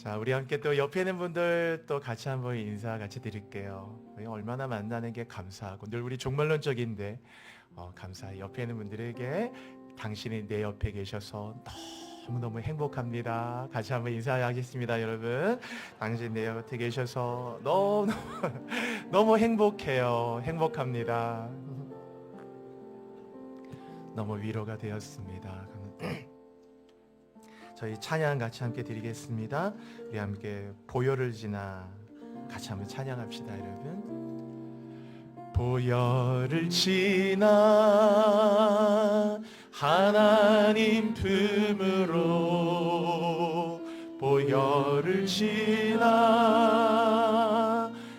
자, 우리 함께 또 옆에 있는 분들 또 같이 한번 인사 같이 드릴게요. 얼마나 만나는 게 감사하고 늘 우리 종말론적인데 감사해. 옆에 있는 분들에게 당신이 내 옆에 계셔서 너무너무 행복합니다. 같이 한번 인사하겠습니다, 여러분. 당신 내 옆에 계셔서 너무 너무 행복해요. 행복합니다. 너무 위로가 되었습니다. 저희 찬양 같이 함께 드리겠습니다. 우리 함께 보혈을 지나 같이 한번 찬양합시다, 여러분. 보혈을 지나 하나님 품으로, 보혈을 지나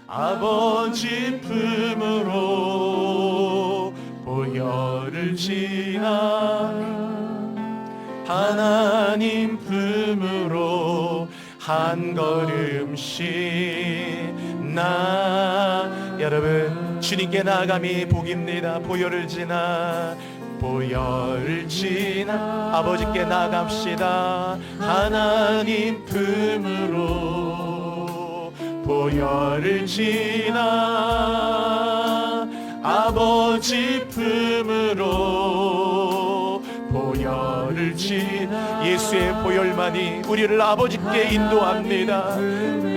아버지 품으로, 보혈을 지나 하나님 품으로 한 걸음씩 여러분, 주님께 나아감이 복입니다. 보혈을 지나, 보혈을 지나 아버지께 나아갑시다. 하나님 품으로, 보혈을 지나 아버지 품으로, 보혈을 지나. 예수의 보혈만이 우리를 아버지께 인도합니다.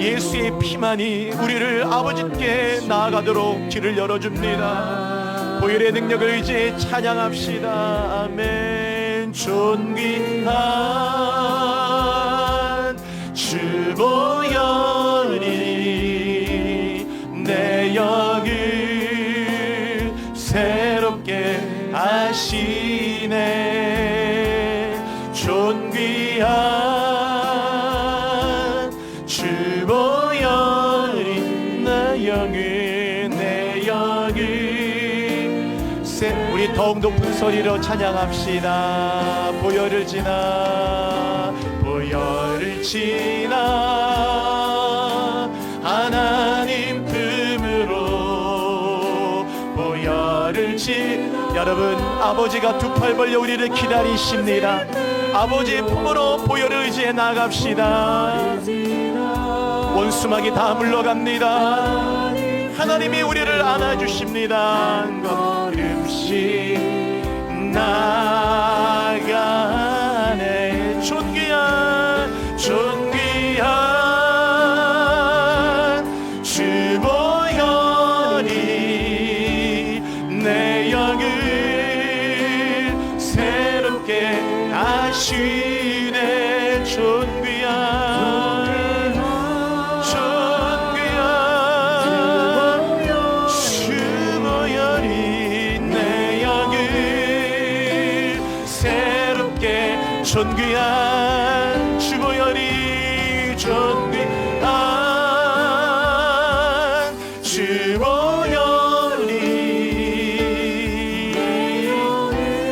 예수의 피만이 우리를 아버지께 나아가도록 길을 열어줍니다. 보혈의 능력을 의지해 찬양합시다. 아멘. 존귀한 주 보혈이 내 영을 새롭게 하시네. 존귀한 주 보혈이 내 영을 우리 더욱 높은 소리로 찬양합시다. 보혈을 지나, 보혈을 지나 하나님 품으로, 보혈을 지나. 여러분, 아버지가 두 팔 벌려 우리를 기다리십니다. 아버지의 품으로 보혈을 의지해 나갑시다. 원수막이 다 물러갑니다. 하나님이 우리를 안아주십니다. 한 걸음씩 나아가네. 존귀한 주 보혈이 내 영을 새롭게 하시네. 존귀한 주 보혈이 내 영을 새롭게. 존귀한 주 보혈이, 존귀한 주 보혈이.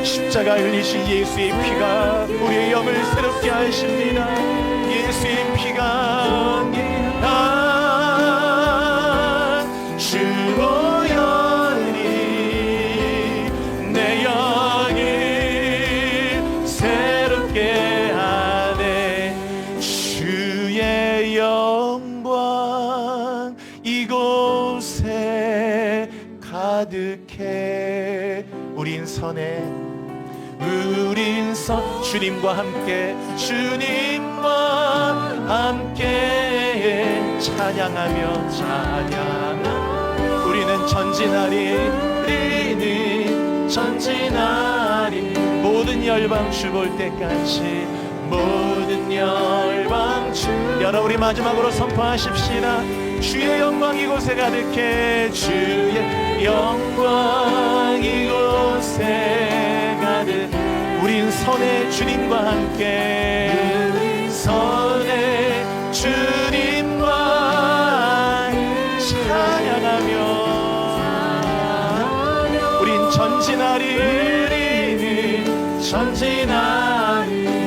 십자가 흘리신 예수의 피가 우리의 영을 새롭게 하십니다. 예수의 피가 주 보혈이 내 영을 새롭게 하네. 주의 영광 이곳에 가득해. 우린 주님과 함께 찬양하며 우리는 전진하리 모든 열방 주 볼 때까지. 모든 열방 주. 여러분, 우리 마지막으로 선포하십시다. 주의 영광 이곳에 가득해. 주의 영광 이곳에 가득. 우린 선의 주님과 함께, 선의 주님과 찬양하며 우린 전진하리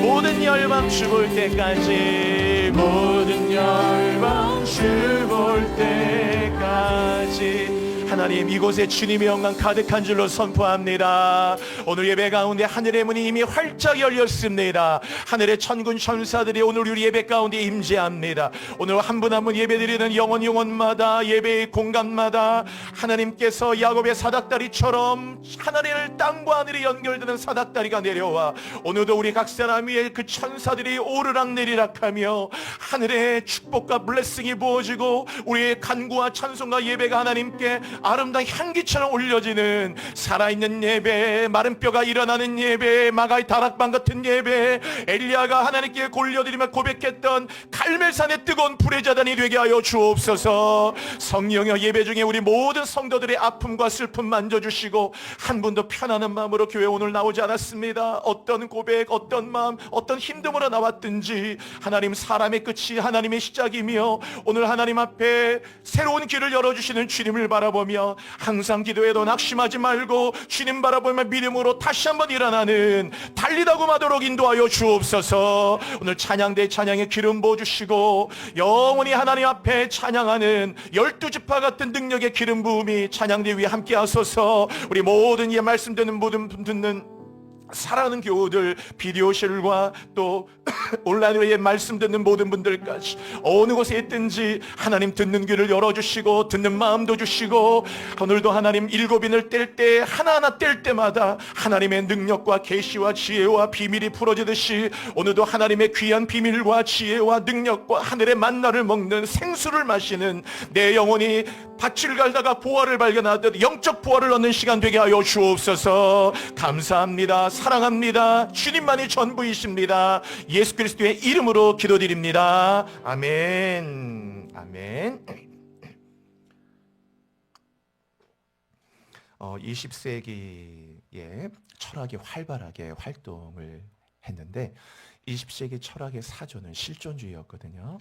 모든 열방 주 볼 때까지. 모든 열방 주 볼 때까지. 하나님 하나님, 이곳에 주님의 영광 가득한 줄로 선포합니다. 오늘 예배 가운데 하늘의 문이 이미 활짝 열렸습니다. 하늘의 천군 천사들이 오늘 우리 예배 가운데 임재합니다. 오늘 한 분 한 분 예배드리는 영혼마다, 예배의 공간마다 하나님께서 야곱의 사닥다리처럼 하늘의 땅과 하늘이 연결되는 사닥다리가 내려와 오늘도 우리 각 사람 위에 그 천사들이 오르락 내리락하며 하늘의 축복과 블레싱이 부어지고 우리의 간구와 찬송과 예배가 하나님께 아름다운 향기처럼 올려지는 살아있는 예배, 마른 뼈가 일어나는 예배, 마가의 다락방 같은 예배, 엘리야가 하나님께 골려드리며 고백했던 갈멜산의 뜨거운 불의 자단이 되게 하여 주옵소서. 성령여, 예배 중에 우리 모든 성도들의 아픔과 슬픔 만져주시고 한 분도 편안한 마음으로 교회 오늘 나오지 않았습니다. 어떤 고백, 어떤 마음, 어떤 힘듦으로 나왔든지 하나님, 사람의 끝이 하나님의 시작이며 오늘 하나님 앞에 새로운 길을 열어주시는 주님을 바라보며 항상 기도해도 낙심하지 말고 주님 바라보며 믿음으로 다시 한번 일어나는 달리다고 마도록 인도하여 주옵소서. 오늘 찬양대 찬양에 기름 부어주시고 영원히 하나님 앞에 찬양하는 12지파 같은 능력의 기름 부음이 찬양대 위에 함께 하소서. 우리 모든 이 말씀 듣는 모든 듣는 사랑하는 교우들, 비디오실과 또 온라인으로 말씀 듣는 모든 분들까지 어느 곳에 있든지 하나님 듣는 귀를 열어주시고 듣는 마음도 주시고 오늘도 하나님 일곱인을 뗄 때 하나하나 뗄 때마다 하나님의 능력과 계시와 지혜와 비밀이 풀어지듯이 오늘도 하나님의 귀한 비밀과 지혜와 능력과 하늘의 만나를 먹는 생수를 마시는 내 영혼이 밭을 갈다가 보화를 발견하듯 영적 보화를 얻는 시간 되게 하여 주옵소서. 감사합니다. 사랑합니다. 주님만이 전부이십니다. 예수 그리스도의 이름으로 기도드립니다. 아멘. 아멘. 20세기에 철학이 활발하게 활동을 했는데 20세기 철학의 사조는 실존주의였거든요.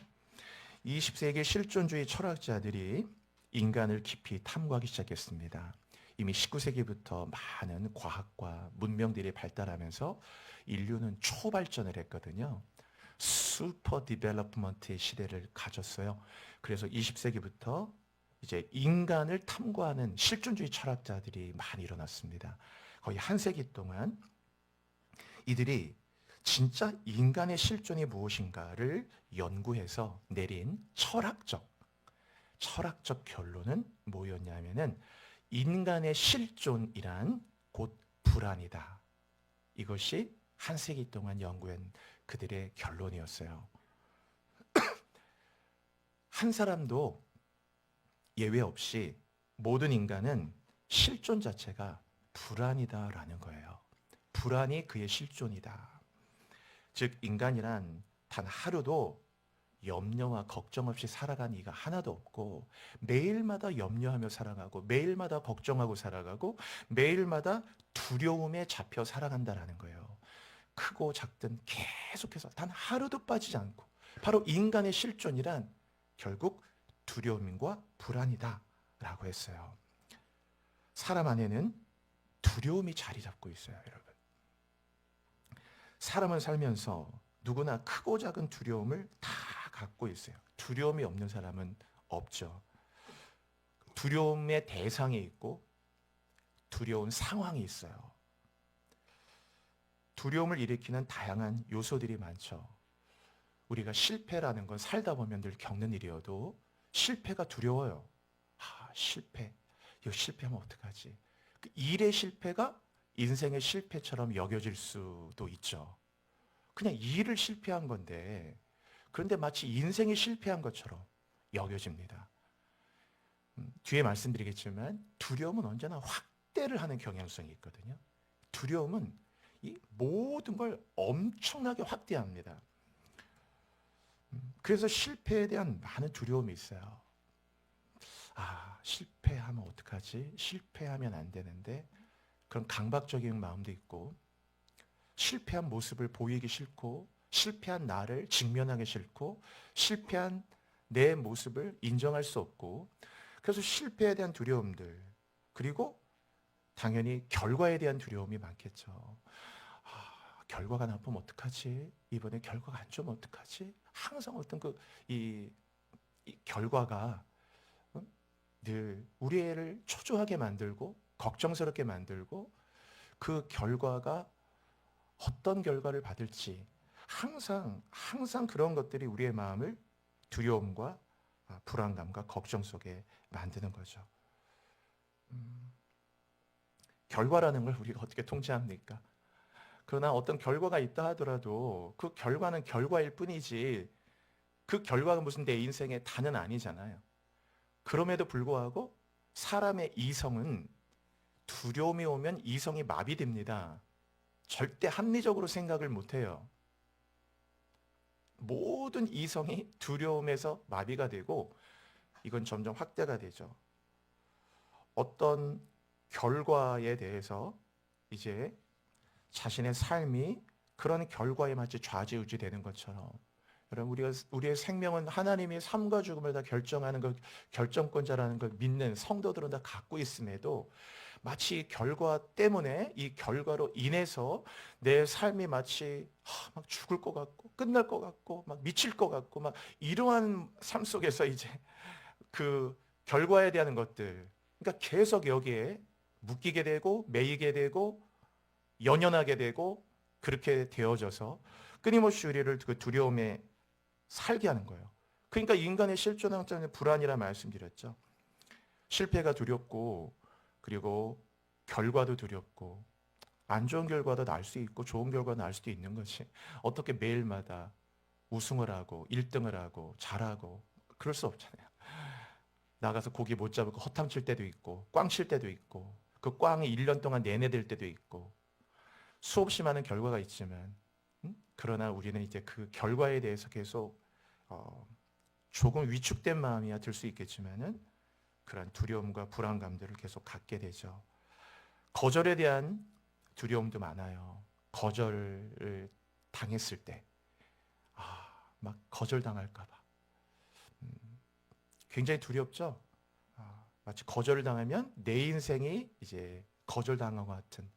20세기 실존주의 철학자들이 인간을 깊이 탐구하기 시작했습니다. 이미 19세기부터 많은 과학과 문명들이 발달하면서 인류는 초발전을 했거든요. 슈퍼 디벨롭먼트의 시대를 가졌어요. 그래서 20세기부터 이제 인간을 탐구하는 실존주의 철학자들이 많이 일어났습니다. 거의 한 세기 동안 이들이 진짜 인간의 실존이 무엇인가를 연구해서 내린 철학적 결론은 뭐였냐면은 인간의 실존이란 곧 불안이다. 이것이 한 세기 동안 연구한 그들의 결론이었어요. 한 사람도 예외 없이 모든 인간은 실존 자체가 불안이다라는 거예요. 불안이 그의 실존이다. 즉 인간이란 단 하루도 염려와 걱정 없이 살아간 이가 하나도 없고 매일마다 염려하며 살아가고 매일마다 걱정하고 살아가고 매일마다 두려움에 잡혀 살아간다라는 거예요. 크고 작든 계속해서 단 하루도 빠지지 않고 바로 인간의 실존이란 결국 두려움과 불안이다 라고 했어요. 사람 안에는 두려움이 자리 잡고 있어요, 여러분. 사람은 살면서 누구나 크고 작은 두려움을 다 갖고 있어요. 두려움이 없는 사람은 없죠. 두려움의 대상이 있고 두려운 상황이 있어요. 두려움을 일으키는 다양한 요소들이 많죠. 우리가 실패라는 건 살다 보면 늘 겪는 일이어도 실패가 두려워요. 실패. 이거 실패하면 어떡하지? 그 일의 실패가 인생의 실패처럼 여겨질 수도 있죠. 그냥 일을 실패한 건데 그런데 마치 인생이 실패한 것처럼 여겨집니다. 뒤에 말씀드리겠지만 두려움은 언제나 확대를 하는 경향성이 있거든요. 두려움은 이 모든 걸 엄청나게 확대합니다. 그래서 실패에 대한 많은 두려움이 있어요. 실패하면 어떡하지? 실패하면 안 되는데 그런 강박적인 마음도 있고 실패한 모습을 보이기 싫고 실패한 나를 직면하기 싫고 실패한 내 모습을 인정할 수 없고 그래서 실패에 대한 두려움들 그리고 당연히 결과에 대한 두려움이 많겠죠. 결과가 나쁘면 어떡하지? 이번에 결과가 안 좋으면 어떡하지? 항상 어떤 이 결과가 늘 우리 애를 초조하게 만들고 걱정스럽게 만들고 그 결과가 어떤 결과를 받을지 항상 그런 것들이 우리의 마음을 두려움과 불안감과 걱정 속에 만드는 거죠. 결과라는 걸 우리가 어떻게 통제합니까? 그러나 어떤 결과가 있다 하더라도 그 결과는 결과일 뿐이지 그 결과가 무슨 내 인생의 다는 아니잖아요. 그럼에도 불구하고 사람의 이성은 두려움이 오면 이성이 마비됩니다. 절대 합리적으로 생각을 못해요. 모든 이성이 두려움에서 마비가 되고 이건 점점 확대가 되죠. 어떤 결과에 대해서 이제 자신의 삶이 그런 결과에 맞게 좌지우지 되는 것처럼, 여러분, 우리의 생명은 하나님이 삶과 죽음을 다 결정하는 그 결정권자라는 걸 믿는 성도들은 다 갖고 있음에도 마치 결과 때문에 이 결과로 인해서 내 삶이 마치 막 죽을 것 같고 끝날 것 같고 막 미칠 것 같고 막 이러한 삶 속에서 이제 그 결과에 대한 것들, 그러니까 계속 여기에 묶이게 되고 매이게 되고 연연하게 되고 그렇게 되어져서 끊임없이 우리를 그 두려움에 살게 하는 거예요. 그러니까 인간의 실존한 불안이라 말씀드렸죠. 실패가 두렵고 그리고 결과도 두렵고 안 좋은 결과도 날 수 있고 좋은 결과도 날 수도 있는 거지. 어떻게 매일마다 우승을 하고 1등을 하고 잘하고 그럴 수 없잖아요. 나가서 고기 못 잡고 허탕 칠 때도 있고 꽝 칠 때도 있고 그 꽝이 1년 동안 내내 될 때도 있고 수없이 많은 결과가 있지만 그러나 우리는 이제 그 결과에 대해서 계속 조금 위축된 마음이야 들 수 있겠지만은 그런 두려움과 불안감들을 계속 갖게 되죠. 거절에 대한 두려움도 많아요. 거절을 당했을 때, 막 거절당할까 봐. 굉장히 두렵죠? 마치 거절을 당하면 내 인생이 이제 거절당한 것 같은,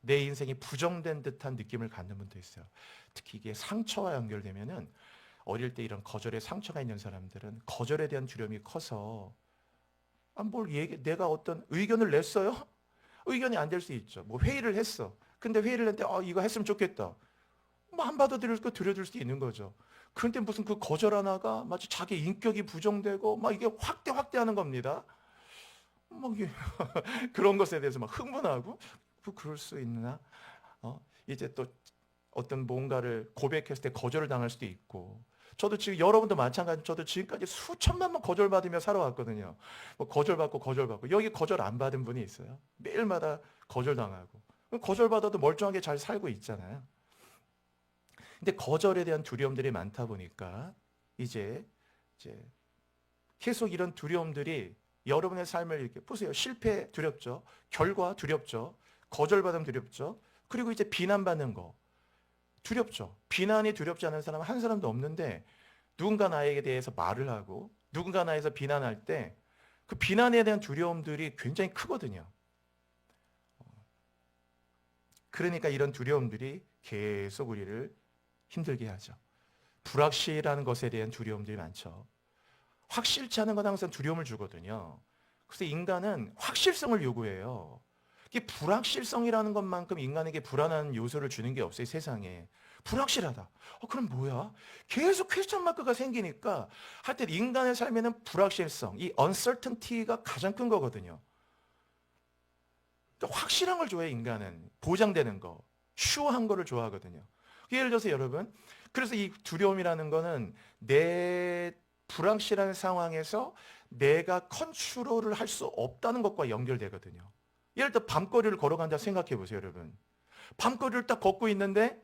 내 인생이 부정된 듯한 느낌을 갖는 분도 있어요. 특히 이게 상처와 연결되면은 어릴 때 이런 거절에 상처가 있는 사람들은 거절에 대한 두려움이 커서 내가 어떤 의견을 냈어요? 의견이 안 될 수 있죠. 뭐 회의를 했어. 근데 회의를 했는데 이거 했으면 좋겠다. 안 받아들일 거 들여줄 수 있는 거죠. 그런데 무슨 그 거절 하나가 마치 자기 인격이 부정되고 막 이게 확대하는 겁니다. 막 이게 그런 것에 대해서 막 흥분하고 그럴 수 있나? 이제 또 어떤 뭔가를 고백했을 때 거절을 당할 수도 있고, 저도 지금 여러분도 마찬가지. 저도 지금까지 수천만 번 거절받으며 살아왔거든요. 뭐 거절받고 여기 거절 안 받은 분이 있어요. 매일마다 거절당하고 거절받아도 멀쩡하게 잘 살고 있잖아요. 근데 거절에 대한 두려움들이 많다 보니까 이제 계속 이런 두려움들이 여러분의 삶을 이렇게 보세요. 실패 두렵죠. 결과 두렵죠. 거절받음 두렵죠. 그리고 이제 비난받는 거 두렵죠. 비난이 두렵지 않은 사람은 한 사람도 없는데 누군가 나에게 대해서 말을 하고 누군가 나에서 비난할 때 그 비난에 대한 두려움들이 굉장히 크거든요. 그러니까 이런 두려움들이 계속 우리를 힘들게 하죠. 불확실한 것에 대한 두려움들이 많죠. 확실치 않은 건 항상 두려움을 주거든요. 그래서 인간은 확실성을 요구해요. 이게 불확실성이라는 것만큼 인간에게 불안한 요소를 주는 게 없어요, 세상에. 불확실하다. 그럼 뭐야? 계속 퀘스천 마크가 생기니까 하여튼 인간의 삶에는 불확실성, 이 uncertainty가 가장 큰 거거든요. 그러니까 확실한 걸 좋아해, 인간은. 보장되는 거, 슈어한 거를 좋아하거든요. 예를 들어서 여러분, 그래서 이 두려움이라는 거는 내 불확실한 상황에서 내가 컨트롤을 할 수 없다는 것과 연결되거든요. 예를 들어 밤거리를 걸어간다 생각해 보세요, 여러분. 밤거리를 딱 걷고 있는데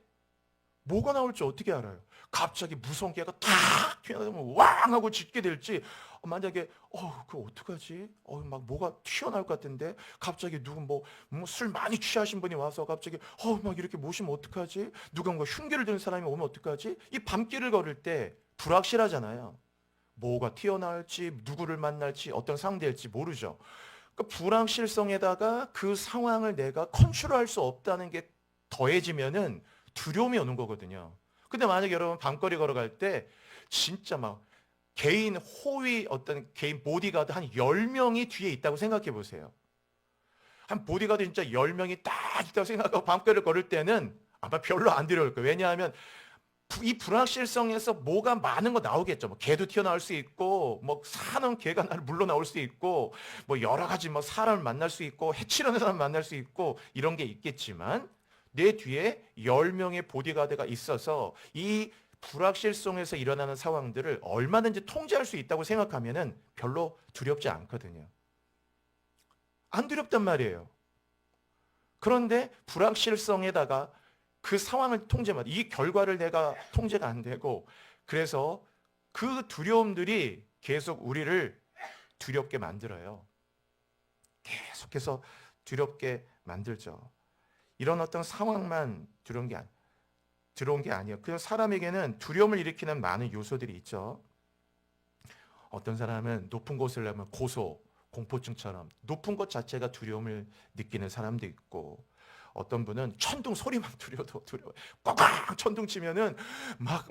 뭐가 나올지 어떻게 알아요? 갑자기 무서운 개가 탁 튀어나오면 왕 하고 짖게 될지, 만약에 그거 어떡하지? 막 뭐가 튀어나올 것 같은데 갑자기 누구 뭐 술 많이 취하신 분이 와서 갑자기 막 이렇게 모시면 어떡하지? 누가 뭔가 흉기를 드는 사람이 오면 어떡하지? 이 밤길을 걸을 때 불확실하잖아요. 뭐가 튀어나올지, 누구를 만날지, 어떤 상대일지 모르죠. 그 불확실성에다가 그 상황을 내가 컨트롤할 수 없다는 게 더해지면은 두려움이 오는 거거든요. 근데 만약에 여러분 밤거리 걸어갈 때 진짜 막 개인 호위 어떤 개인 보디가드 한 10명이 뒤에 있다고 생각해 보세요. 한 보디가드 진짜 10명이 딱 있다고 생각하고 밤길을 걸을 때는 아마 별로 안 두려울 거예요. 왜냐하면 이 불확실성에서 뭐가 많은 거 나오겠죠. 뭐 개도 튀어나올 수 있고, 뭐 사는 개가 물러 나올 수 있고, 뭐 여러 가지 뭐 사람을 만날 수 있고, 해치려는 사람 만날 수 있고 이런 게 있겠지만 내 뒤에 10명의 보디가드가 있어서 이 불확실성에서 일어나는 상황들을 얼마든지 통제할 수 있다고 생각하면은 별로 두렵지 않거든요. 안 두렵단 말이에요. 그런데 불확실성에다가 그 상황을 통제만, 이 결과를 내가 통제가 안 되고, 그래서 그 두려움들이 계속 우리를 두렵게 만들어요. 계속해서 두렵게 만들죠. 이런 어떤 상황만 들어온 게 아니에요. 그냥 사람에게는 두려움을 일으키는 많은 요소들이 있죠. 어떤 사람은 높은 곳을 가면 공포증처럼 높은 것 자체가 두려움을 느끼는 사람도 있고, 어떤 분은 천둥 소리만 두려워도 두려워요. 꽉꽉 천둥 치면은 막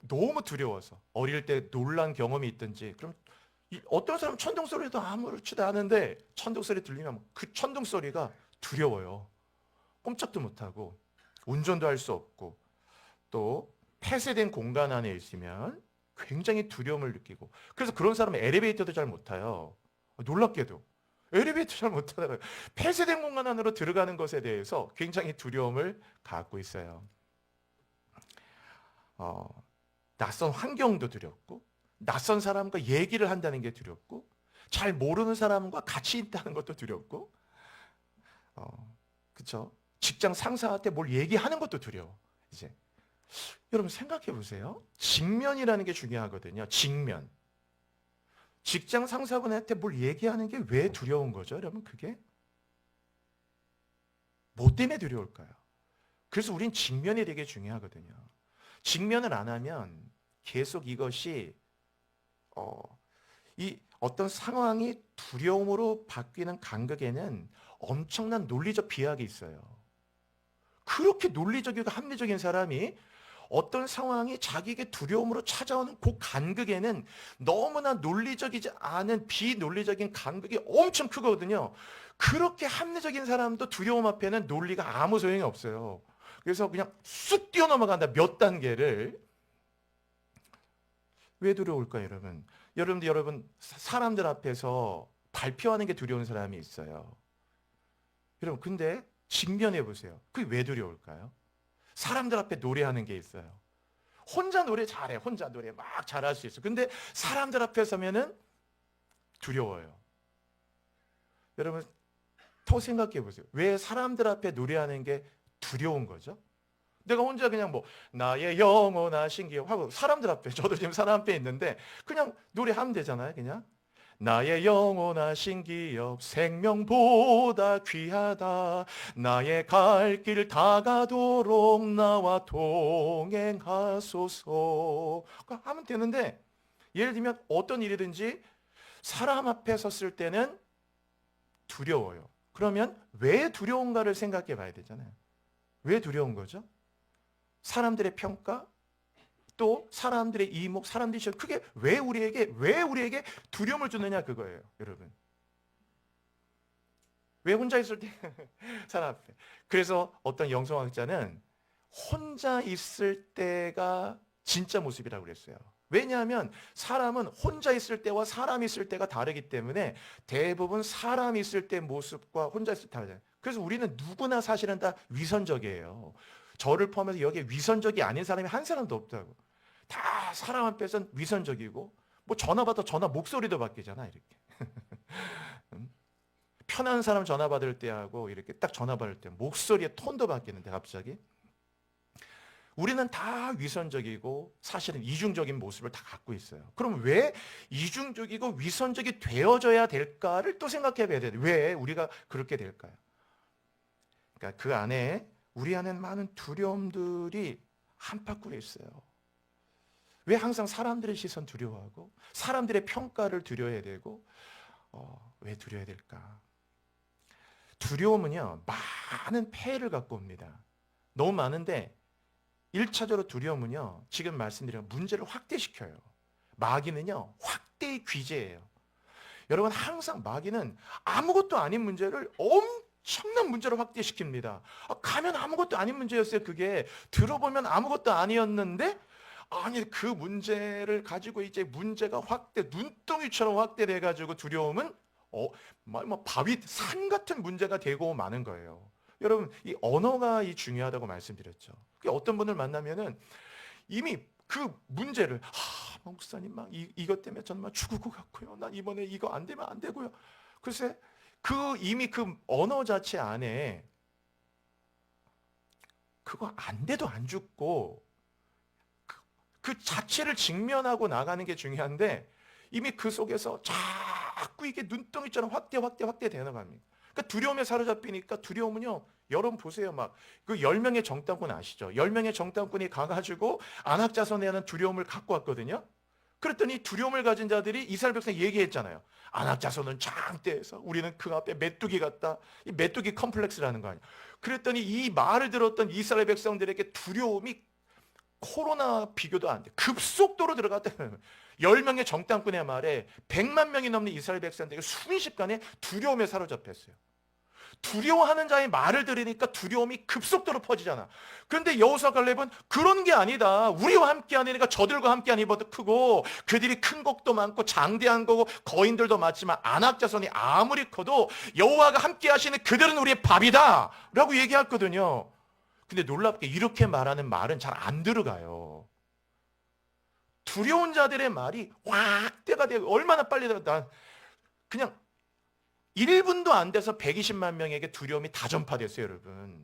너무 두려워서 어릴 때 놀란 경험이 있든지, 그럼 어떤 사람은 천둥 소리도 아무렇지도 않은데 천둥 소리 들리면 그 천둥 소리가 두려워요. 꼼짝도 못하고 운전도 할 수 없고, 또 폐쇄된 공간 안에 있으면 굉장히 두려움을 느끼고, 그래서 그런 사람은 엘리베이터도 잘 못 타요. 놀랍게도 엘리베이터 잘 못 타요. 폐쇄된 공간 안으로 들어가는 것에 대해서 굉장히 두려움을 갖고 있어요. 낯선 환경도 두렵고, 낯선 사람과 얘기를 한다는 게 두렵고, 잘 모르는 사람과 같이 있다는 것도 두렵고, 그렇죠? 직장 상사한테 뭘 얘기하는 것도 두려워. 이제 여러분 생각해 보세요. 직면이라는 게 중요하거든요. 직면. 직장 상사분한테 뭘 얘기하는 게 왜 두려운 거죠? 여러분 그게 뭐 때문에 두려울까요? 그래서 우린 직면이 되게 중요하거든요. 직면을 안 하면 계속 이것이 이 어떤 상황이 두려움으로 바뀌는 간극에는 엄청난 논리적 비약이 있어요. 그렇게 논리적이고 합리적인 사람이 어떤 상황이 자기에게 두려움으로 찾아오는 그 간극에는 너무나 논리적이지 않은 비논리적인 간극이 엄청 크거든요. 그렇게 합리적인 사람도 두려움 앞에는 논리가 아무 소용이 없어요. 그래서 그냥 쑥 뛰어넘어간다, 몇 단계를. 왜 두려울까요, 여러분? 여러분 사람들 앞에서 발표하는 게 두려운 사람이 있어요. 여러분 근데 직면해 보세요. 그게 왜 두려울까요? 사람들 앞에 노래하는 게 있어요. 혼자 노래 잘해. 혼자 노래 막 잘할 수 있어. 근데 사람들 앞에 서면은 두려워요. 여러분 더 생각해 보세요. 왜 사람들 앞에 노래하는 게 두려운 거죠? 내가 혼자 그냥 뭐 나의 영원하신 기억 하고 사람들 앞에, 저도 지금 사람 앞에 있는데 그냥 노래하면 되잖아요. 그냥 나의 영원하신 기억 생명보다 귀하다. 나의 갈 길 다가도록 나와 동행하소서. 하면 되는데, 예를 들면 어떤 일이든지 사람 앞에 섰을 때는 두려워요. 그러면 왜 두려운가를 생각해 봐야 되잖아요. 왜 두려운 거죠? 사람들의 평가, 또 사람들의 이목, 사람들이 시선, 그게 왜 우리에게 두려움을 주느냐 그거예요, 여러분. 왜 혼자 있을 때 사람 앞에. 그래서 어떤 영성학자는 혼자 있을 때가 진짜 모습이라고 그랬어요. 왜냐하면 사람은 혼자 있을 때와 사람이 있을 때가 다르기 때문에 대부분 사람이 있을 때 모습과 혼자 있을 때 다르잖아요. 그래서 우리는 누구나 사실은 다 위선적이에요. 저를 포함해서 여기에 위선적이 아닌 사람이 한 사람도 없다고. 다 사람 앞에서는 위선적이고, 뭐 전화 받아 전화 목소리도 바뀌잖아 이렇게. 편한 사람 전화 받을 때하고 이렇게 딱 전화 받을 때 목소리의 톤도 바뀌는데 갑자기. 우리는 다 위선적이고 사실은 이중적인 모습을 다 갖고 있어요. 그럼 왜 이중적이고 위선적이 되어져야 될까를 또 생각해 봐야 돼요. 왜 우리가 그렇게 될까요? 그러니까 그 안에 우리 안에 많은 두려움들이 한파꾸에 있어요. 왜 항상 사람들의 시선 두려워하고 사람들의 평가를 두려워해야 되고 왜 두려워야 될까? 두려움은요 많은 폐해를 갖고 옵니다. 너무 많은데 1차적으로 두려움은요 지금 말씀드린 문제를 확대시켜요. 마귀는요, 확대의 귀재예요. 여러분, 항상 마귀는 아무것도 아닌 문제를 엄청난 문제로 확대시킵니다. 가면 아무것도 아닌 문제였어요. 그게 들어보면 아무것도 아니었는데, 아니 그 문제를 가지고 이제 문제가 눈덩이처럼 확대돼 가지고 두려움은 바위 산 같은 문제가 되고 마는 거예요. 여러분, 이 언어가 중요하다고 말씀드렸죠. 어떤 분을 만나면은 이미 그 문제를 목사님 막 이것 때문에 저는 막 죽을 것 같고요. 난 이번에 이거 안 되면 안 되고요. 글쎄, 이미 그 언어 자체 안에 그거 안 돼도 안 죽고 그 자체를 직면하고 나가는 게 중요한데, 이미 그 속에서 자꾸 이게 눈덩이처럼 확대되는 겁니다. 그러니까 두려움에 사로잡히니까, 두려움은요, 여러분 보세요. 막 그 10명의 정탐꾼 아시죠? 10명의 정탐꾼이 가가지고 안악자손에 하는 두려움을 갖고 왔거든요. 그랬더니 두려움을 가진 자들이 이스라엘 백성에 얘기했잖아요. 안악자손은 장대에서 우리는 그 앞에 메뚜기 같다. 이 메뚜기 컴플렉스라는 거 아니에요. 그랬더니 이 말을 들었던 이스라엘 백성들에게 두려움이 코로나 비교도 안 돼. 급속도로 들어갔다. 10명의 정탐꾼의 말에 100만 명이 넘는 이스라엘 백성들에게 순식간에 두려움에 사로잡혔어요. 두려워하는 자의 말을 들으니까 두려움이 급속도로 퍼지잖아. 그런데 여호수아 갈렙은 그런 게 아니다. 우리와 함께 하니까 저들과 함께 하니 보다 크고, 그들이 큰 곡도 많고 장대한 거고 거인들도 많지만 안악자손이 아무리 커도 여호와가 함께 하시는 그들은 우리의 밥이다 라고 얘기했거든요. 근데 놀랍게 이렇게 말하는 말은 잘 안 들어가요. 두려운 자들의 말이 확대가 되고, 얼마나 빨리 난 그냥 1분도 안 돼서 120만 명에게 두려움이 다 전파됐어요, 여러분.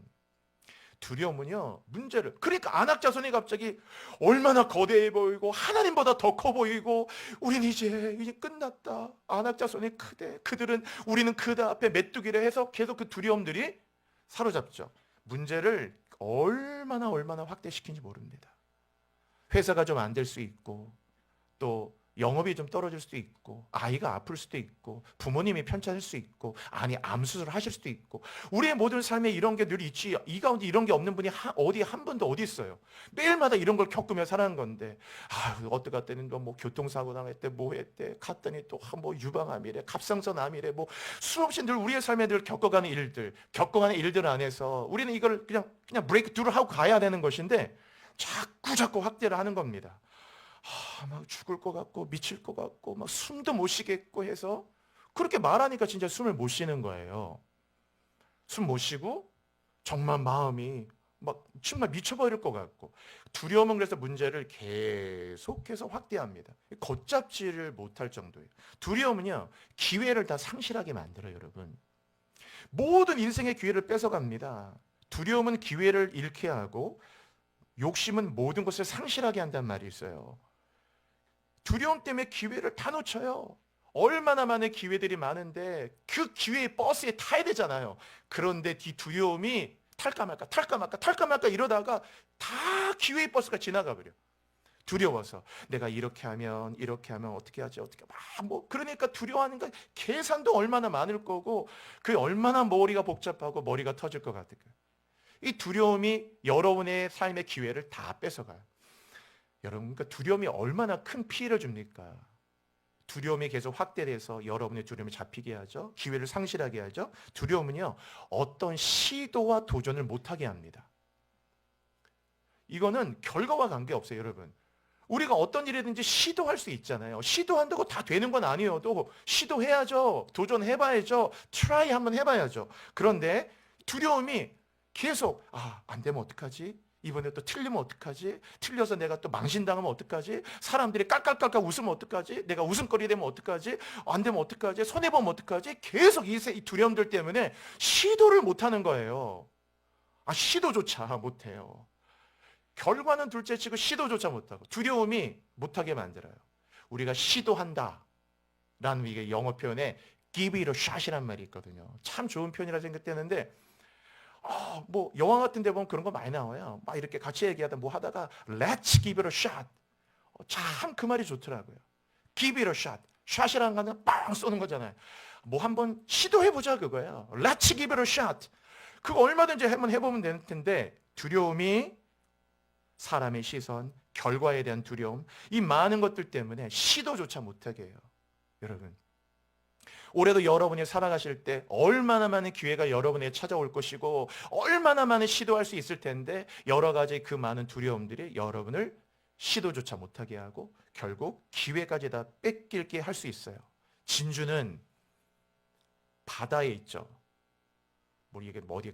두려움은요, 문제를, 그러니까 안악자손이 갑자기 얼마나 거대해 보이고 하나님보다 더 커 보이고, 우린 이제 끝났다. 안악자손이 그들은 우리는 그다 앞에 메뚜기를 해서 계속 그 두려움들이 사로잡죠. 문제를 얼마나 확대시킨지 모릅니다. 회사가 좀 안 될 수 있고, 또 영업이 좀 떨어질 수도 있고, 아이가 아플 수도 있고, 부모님이 편찮을 수 있고, 아니 암수술을 하실 수도 있고, 우리의 모든 삶에 이런 게 늘 있지. 이 가운데 이런 게 없는 분이 어디 한 분도 어디 있어요. 매일마다 이런 걸 겪으며 사는 건데, 어떨 때는 뭐 교통사고 당했대, 뭐 했대, 갔더니 또 뭐 유방암이래, 갑상선암이래, 뭐 수없이 늘 우리의 삶에 늘 겪어가는 일들 안에서 우리는 이걸 그냥 브레이크 뚜를 하고 가야 되는 것인데, 자꾸 확대를 하는 겁니다. 막 죽을 것 같고 미칠 것 같고 막 숨도 못 쉬겠고 해서 그렇게 말하니까 진짜 숨을 못 쉬는 거예요. 숨 못 쉬고 정말 마음이 막 정말 미쳐버릴 것 같고, 두려움은 그래서 문제를 계속해서 확대합니다. 걷잡지를 못할 정도예요. 두려움은요, 기회를 다 상실하게 만들어요, 여러분. 모든 인생의 기회를 뺏어갑니다. 두려움은 기회를 잃게 하고, 욕심은 모든 것을 상실하게 한다는 말이 있어요. 두려움 때문에 기회를 다 놓쳐요. 얼마나 많은 기회들이 많은데 그 기회의 버스에 타야 되잖아요. 그런데 이 두려움이 탈까 말까 이러다가 다 기회의 버스가 지나가 버려. 두려워서 내가 이렇게 하면 어떻게 하지, 그러니까 두려워하는 거 계산도 얼마나 많을 거고, 그게 얼마나 머리가 복잡하고 머리가 터질 것 같을까. 이 두려움이 여러분의 삶의 기회를 다 뺏어가요. 여러분, 그러니까 두려움이 얼마나 큰 피해를 줍니까? 두려움이 계속 확대돼서 여러분의 두려움이 잡히게 하죠. 기회를 상실하게 하죠. 두려움은요, 어떤 시도와 도전을 못하게 합니다. 이거는 결과와 관계없어요, 여러분. 우리가 어떤 일이든지 시도할 수 있잖아요. 시도한다고 다 되는 건 아니어도 시도해야죠. 도전해봐야죠. 트라이 한번 해봐야죠. 그런데 두려움이 계속 안 되면 어떡하지? 이번에 또 틀리면 어떡하지? 틀려서 내가 또 망신당하면 어떡하지? 사람들이 깔깔깔깔 웃으면 어떡하지? 내가 웃음거리 되면 어떡하지? 안 되면 어떡하지? 손해보면 어떡하지? 계속 이 두려움들 때문에 시도를 못하는 거예요. 시도조차 못해요. 결과는 둘째치고 시도조차 못하고, 두려움이 못하게 만들어요. 우리가 시도한다 라는 이게 영어 표현에 give it a shot이란 말이 있거든요. 참 좋은 표현이라 생각되는데, 뭐 영화 같은 데 보면 그런 거 많이 나와요. 막 이렇게 같이 얘기하다 뭐 하다가 Let's give it a shot. 참 그 말이 좋더라고요. Give it a shot. 샷이라는 거는 빵 쏘는 거잖아요. 뭐 한번 시도해보자 그거예요. Let's give it a shot. 그거 얼마든지 한번 해보면 되는 텐데, 두려움이 사람의 시선, 결과에 대한 두려움, 이 많은 것들 때문에 시도조차 못하게 해요. 여러분, 올해도 여러분이 살아가실 때 얼마나 많은 기회가 여러분에게 찾아올 것이고 얼마나 많은 시도할 수 있을 텐데 여러 가지 그 많은 두려움들이 여러분을 시도조차 못하게 하고 결국 기회까지 다 뺏길게 할 수 있어요. 진주는 바다에 있죠. 뭐 이게 어디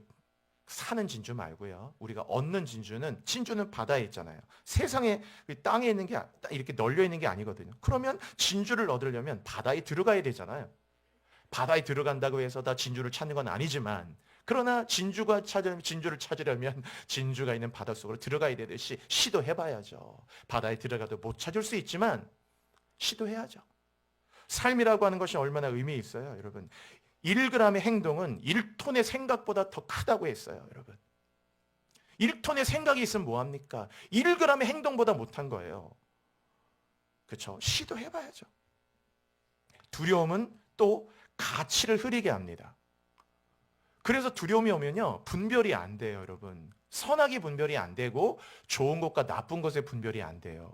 사는 진주 말고요. 우리가 얻는 진주는 바다에 있잖아요. 세상에 땅에 있는 게 이렇게 널려 있는 게 아니거든요. 그러면 진주를 얻으려면 바다에 들어가야 되잖아요. 바다에 들어간다고 해서 다 진주를 찾는 건 아니지만, 그러나 진주를 찾으려면 진주가 있는 바닷속으로 들어가야 되듯이 시도해봐야죠. 바다에 들어가도 못 찾을 수 있지만 시도해야죠. 삶이라고 하는 것이 얼마나 의미 있어요, 여러분. 1g의 행동은 1톤의 생각보다 더 크다고 했어요, 여러분. 1톤의 생각이 있으면 뭐합니까? 1g의 행동보다 못한 거예요. 그렇죠? 시도해봐야죠. 두려움은 또 가치를 흐리게 합니다. 그래서 두려움이 오면요, 분별이 안 돼요, 여러분. 선악이 분별이 안 되고 좋은 것과 나쁜 것의 분별이 안 돼요.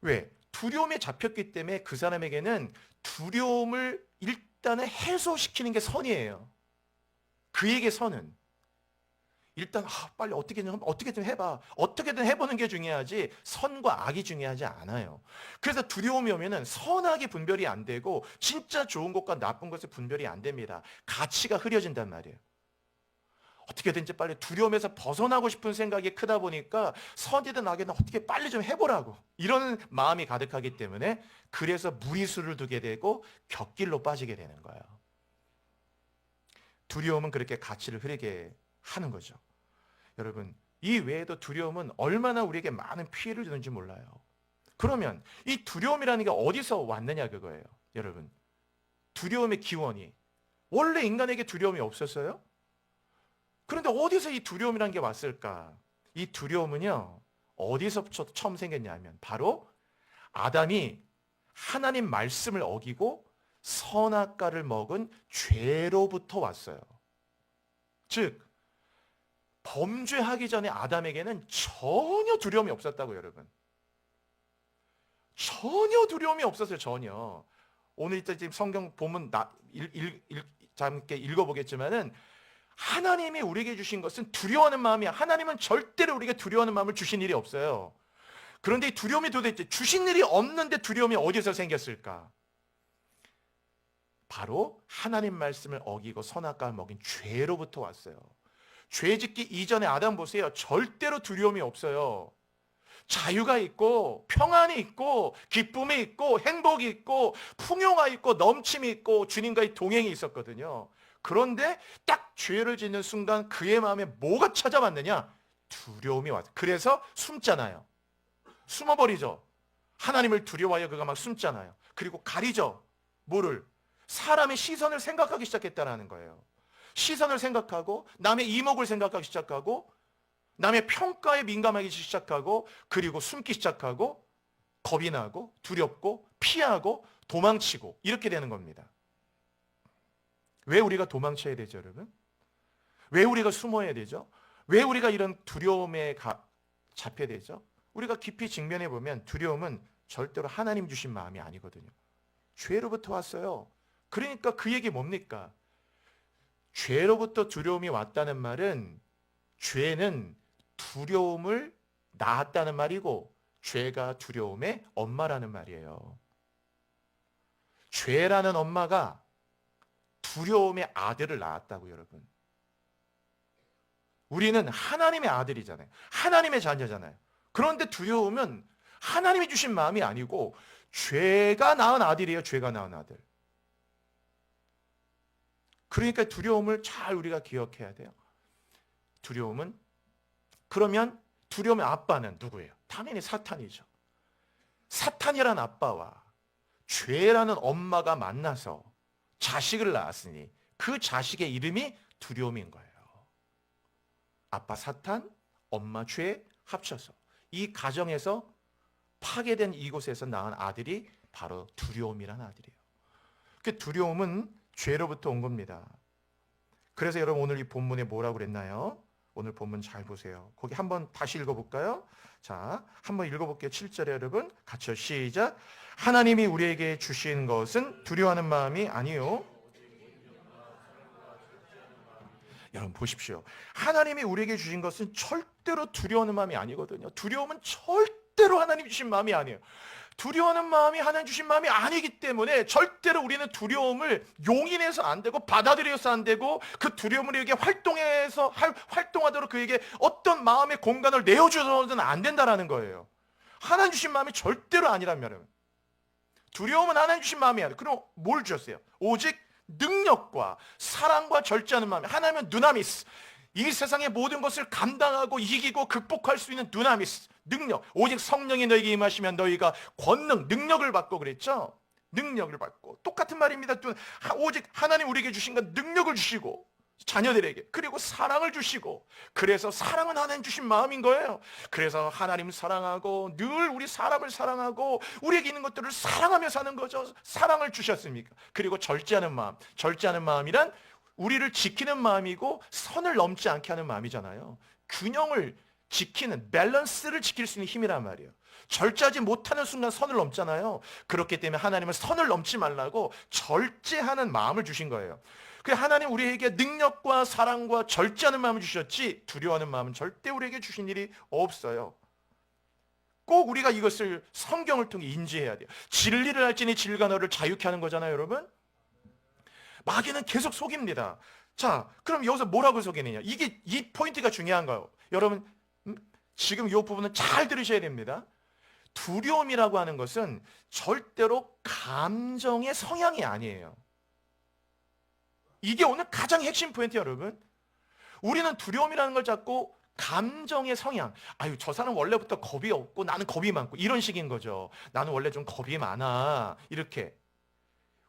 왜? 두려움에 잡혔기 때문에 그 사람에게는 두려움을 일단은 해소시키는 게 선이에요. 그에게 선은 일단 빨리 어떻게든 해봐. 어떻게든 해보는 게 중요하지 선과 악이 중요하지 않아요. 그래서 두려움이 오면은 선악이 분별이 안 되고 진짜 좋은 것과 나쁜 것의 분별이 안 됩니다. 가치가 흐려진단 말이에요. 어떻게든지 빨리 두려움에서 벗어나고 싶은 생각이 크다 보니까 선이든 악이든 어떻게 빨리 좀 해보라고 이런 마음이 가득하기 때문에 그래서 무리수를 두게 되고 곁길로 빠지게 되는 거예요. 두려움은 그렇게 가치를 흐리게 하는 거죠. 여러분, 이 외에도 두려움은 얼마나 우리에게 많은 피해를 주는지 몰라요. 그러면 이 두려움이라는 게 어디서 왔느냐 그거예요. 여러분, 두려움의 기원이 원래 인간에게 두려움이 없었어요? 그런데 어디서 이 두려움이라는 게 왔을까? 이 두려움은요, 어디서부터 처음 생겼냐면 바로 아담이 하나님 말씀을 어기고 선악과를 먹은 죄로부터 왔어요. 즉 범죄하기 전에 아담에게는 전혀 두려움이 없었다고, 여러분. 전혀 두려움이 없었어요. 전혀. 오늘 지금 성경 본문 함께 읽어보겠지만은 하나님이 우리에게 주신 것은 두려워하는 마음이야. 하나님은 절대로 우리에게 두려워하는 마음을 주신 일이 없어요. 그런데 이 두려움이 도대체 주신 일이 없는데 두려움이 어디서 생겼을까? 바로 하나님 말씀을 어기고 선악과를 먹인 죄로부터 왔어요. 죄 짓기 이전에 아담 보세요. 절대로 두려움이 없어요. 자유가 있고 평안이 있고 기쁨이 있고 행복이 있고 풍요가 있고 넘침이 있고 주님과의 동행이 있었거든요. 그런데 딱 죄를 짓는 순간 그의 마음에 뭐가 찾아왔느냐? 두려움이 왔어요. 그래서 숨잖아요. 숨어버리죠. 하나님을 두려워하여 그가 막 숨잖아요. 그리고 가리죠. 뭐를? 사람의 시선을 생각하기 시작했다는 거예요. 시선을 생각하고 남의 이목을 생각하기 시작하고 남의 평가에 민감하기 시작하고 그리고 숨기 시작하고 겁이 나고 두렵고 피하고 도망치고 이렇게 되는 겁니다. 왜 우리가 도망쳐야 되죠, 여러분? 왜 우리가 숨어야 되죠? 왜 우리가 이런 두려움에 잡혀야 되죠? 우리가 깊이 직면해 보면 두려움은 절대로 하나님 주신 마음이 아니거든요. 죄로부터 왔어요. 그러니까 그 얘기 뭡니까? 죄로부터 두려움이 왔다는 말은 죄는 두려움을 낳았다는 말이고 죄가 두려움의 엄마라는 말이에요. 죄라는 엄마가 두려움의 아들을 낳았다고, 여러분. 우리는 하나님의 아들이잖아요. 하나님의 자녀잖아요. 그런데 두려움은 하나님이 주신 마음이 아니고 죄가 낳은 아들이에요. 죄가 낳은 아들. 그러니까 두려움을 잘 우리가 기억해야 돼요. 그러면 두려움의 아빠는 누구예요? 당연히 사탄이죠. 사탄이란 아빠와 죄라는 엄마가 만나서 자식을 낳았으니 그 자식의 이름이 두려움인 거예요. 아빠 사탄, 엄마 죄 합쳐서 이 가정에서 파괴된 이곳에서 낳은 아들이 바로 두려움이란 아들이에요. 그 두려움은 죄로부터 온 겁니다. 그래서 여러분 오늘 이 본문에 뭐라고 그랬나요? 오늘 본문 잘 보세요. 거기 한번 다시 읽어볼까요? 자, 한번 읽어볼게요. 7절에 여러분 같이요. 시작. 하나님이 우리에게 주신 것은 두려워하는 마음이 아니요. 여러분 보십시오. 하나님이 우리에게 주신 것은 절대로 두려워하는 마음이 아니거든요. 두려움은 절대로 하나님 주신 마음이 아니에요. 두려워하는 마음이 하나님 주신 마음이 아니기 때문에 절대로 우리는 두려움을 용인해서 안 되고 받아들여서 안 되고 그 두려움을 우리에게 활동하도록 그에게 어떤 마음의 공간을 내어주어서는 안 된다라는 거예요. 하나님 주신 마음이 절대로 아니란 말이에요. 두려움은 하나님 주신 마음이 아니에요. 그럼 뭘 주셨어요? 오직 능력과 사랑과 절제하는 마음. 하나님은 두나미스. 이 세상의 모든 것을 감당하고 이기고 극복할 수 있는 두나미스. 능력. 오직 성령이 너에게 임하시면 너희가 권능, 능력을 받고 그랬죠? 능력을 받고. 똑같은 말입니다. 오직 하나님 우리에게 주신 건 능력을 주시고 자녀들에게 그리고 사랑을 주시고 그래서 사랑은 하나님 주신 마음인 거예요. 그래서 하나님 사랑하고 늘 우리 사람을 사랑하고 우리에게 있는 것들을 사랑하며 사는 거죠. 사랑을 주셨습니까? 그리고 절제하는 마음. 절제하는 마음이란 우리를 지키는 마음이고 선을 넘지 않게 하는 마음이잖아요. 균형을 지키는 밸런스를 지킬 수 있는 힘이란 말이에요. 절제하지 못하는 순간 선을 넘잖아요. 그렇기 때문에 하나님은 선을 넘지 말라고 절제하는 마음을 주신 거예요. 그 하나님 우리에게 능력과 사랑과 절제하는 마음을 주셨지 두려워하는 마음은 절대 우리에게 주신 일이 없어요. 꼭 우리가 이것을 성경을 통해 인지해야 돼요. 진리를 알지니 진리가 너를 자유케 하는 거잖아요, 여러분. 마귀는 계속 속입니다. 자, 그럼 여기서 뭐라고 속이느냐? 이 포인트가 중요한 거예요. 여러분, 지금 이 부분은 잘 들으셔야 됩니다. 두려움이라고 하는 것은 절대로 감정의 성향이 아니에요. 이게 오늘 가장 핵심 포인트예요, 여러분. 우리는 두려움이라는 걸 잡고 감정의 성향. 아유, 저 사람 원래부터 겁이 없고 나는 겁이 많고 이런 식인 거죠. 나는 원래 좀 겁이 많아. 이렇게.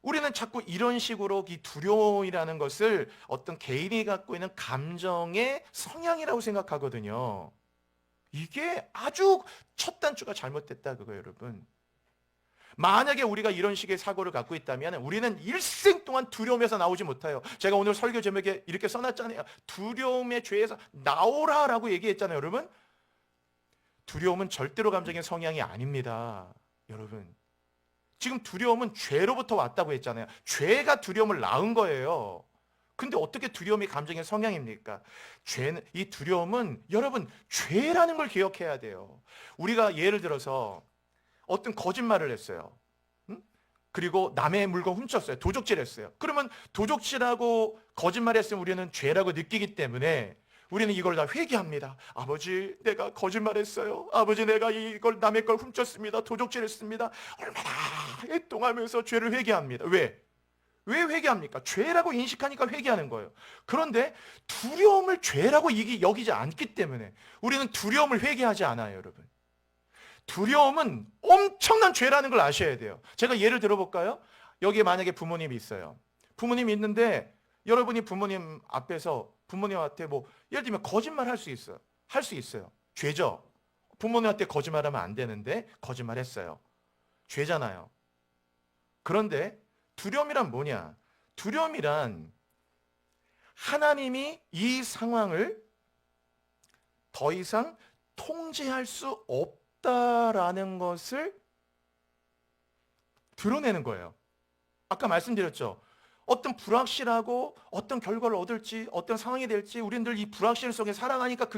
우리는 자꾸 이런 식으로 이 두려움이라는 것을 어떤 개인이 갖고 있는 감정의 성향이라고 생각하거든요. 이게 아주 첫 단추가 잘못됐다 그거예요, 여러분. 만약에 우리가 이런 식의 사고를 갖고 있다면 우리는 일생 동안 두려움에서 나오지 못해요. 제가 오늘 설교 제목에 이렇게 써놨잖아요. 두려움의 죄에서 나오라라고 얘기했잖아요, 여러분. 두려움은 절대로 감정의 성향이 아닙니다, 여러분. 지금 두려움은 죄로부터 왔다고 했잖아요. 죄가 두려움을 낳은 거예요. 근데 어떻게 두려움이 감정의 성향입니까? 이 두려움은 여러분 죄라는 걸 기억해야 돼요. 우리가 예를 들어서 어떤 거짓말을 했어요. 그리고 남의 물건 훔쳤어요. 도적질했어요. 그러면 도적질하고 거짓말했으면 우리는 죄라고 느끼기 때문에 우리는 이걸 다 회개합니다. 아버지, 내가 거짓말했어요. 아버지, 내가 이걸 남의 걸 훔쳤습니다. 도적질했습니다. 얼마나 애통하면서 죄를 회개합니다. 왜 회개합니까? 죄라고 인식하니까 회개하는 거예요. 그런데 두려움을 죄라고 여기지 않기 때문에 우리는 두려움을 회개하지 않아요, 여러분. 두려움은 엄청난 죄라는 걸 아셔야 돼요. 제가 예를 들어볼까요? 여기에 만약에 부모님이 있어요. 부모님이 있는데 여러분이 부모님 앞에서 부모님한테 예를 들면 거짓말 할 수 있어요. 할 수 있어요. 죄죠. 부모님한테 거짓말하면 안 되는데 거짓말했어요. 죄잖아요. 그런데 두려움이란 뭐냐? 두려움이란 하나님이 이 상황을 더 이상 통제할 수 없다라는 것을 드러내는 거예요. 아까 말씀드렸죠. 어떤 불확실하고 어떤 결과를 얻을지 어떤 상황이 될지 우리는 늘 이 불확실 속에 살아가니까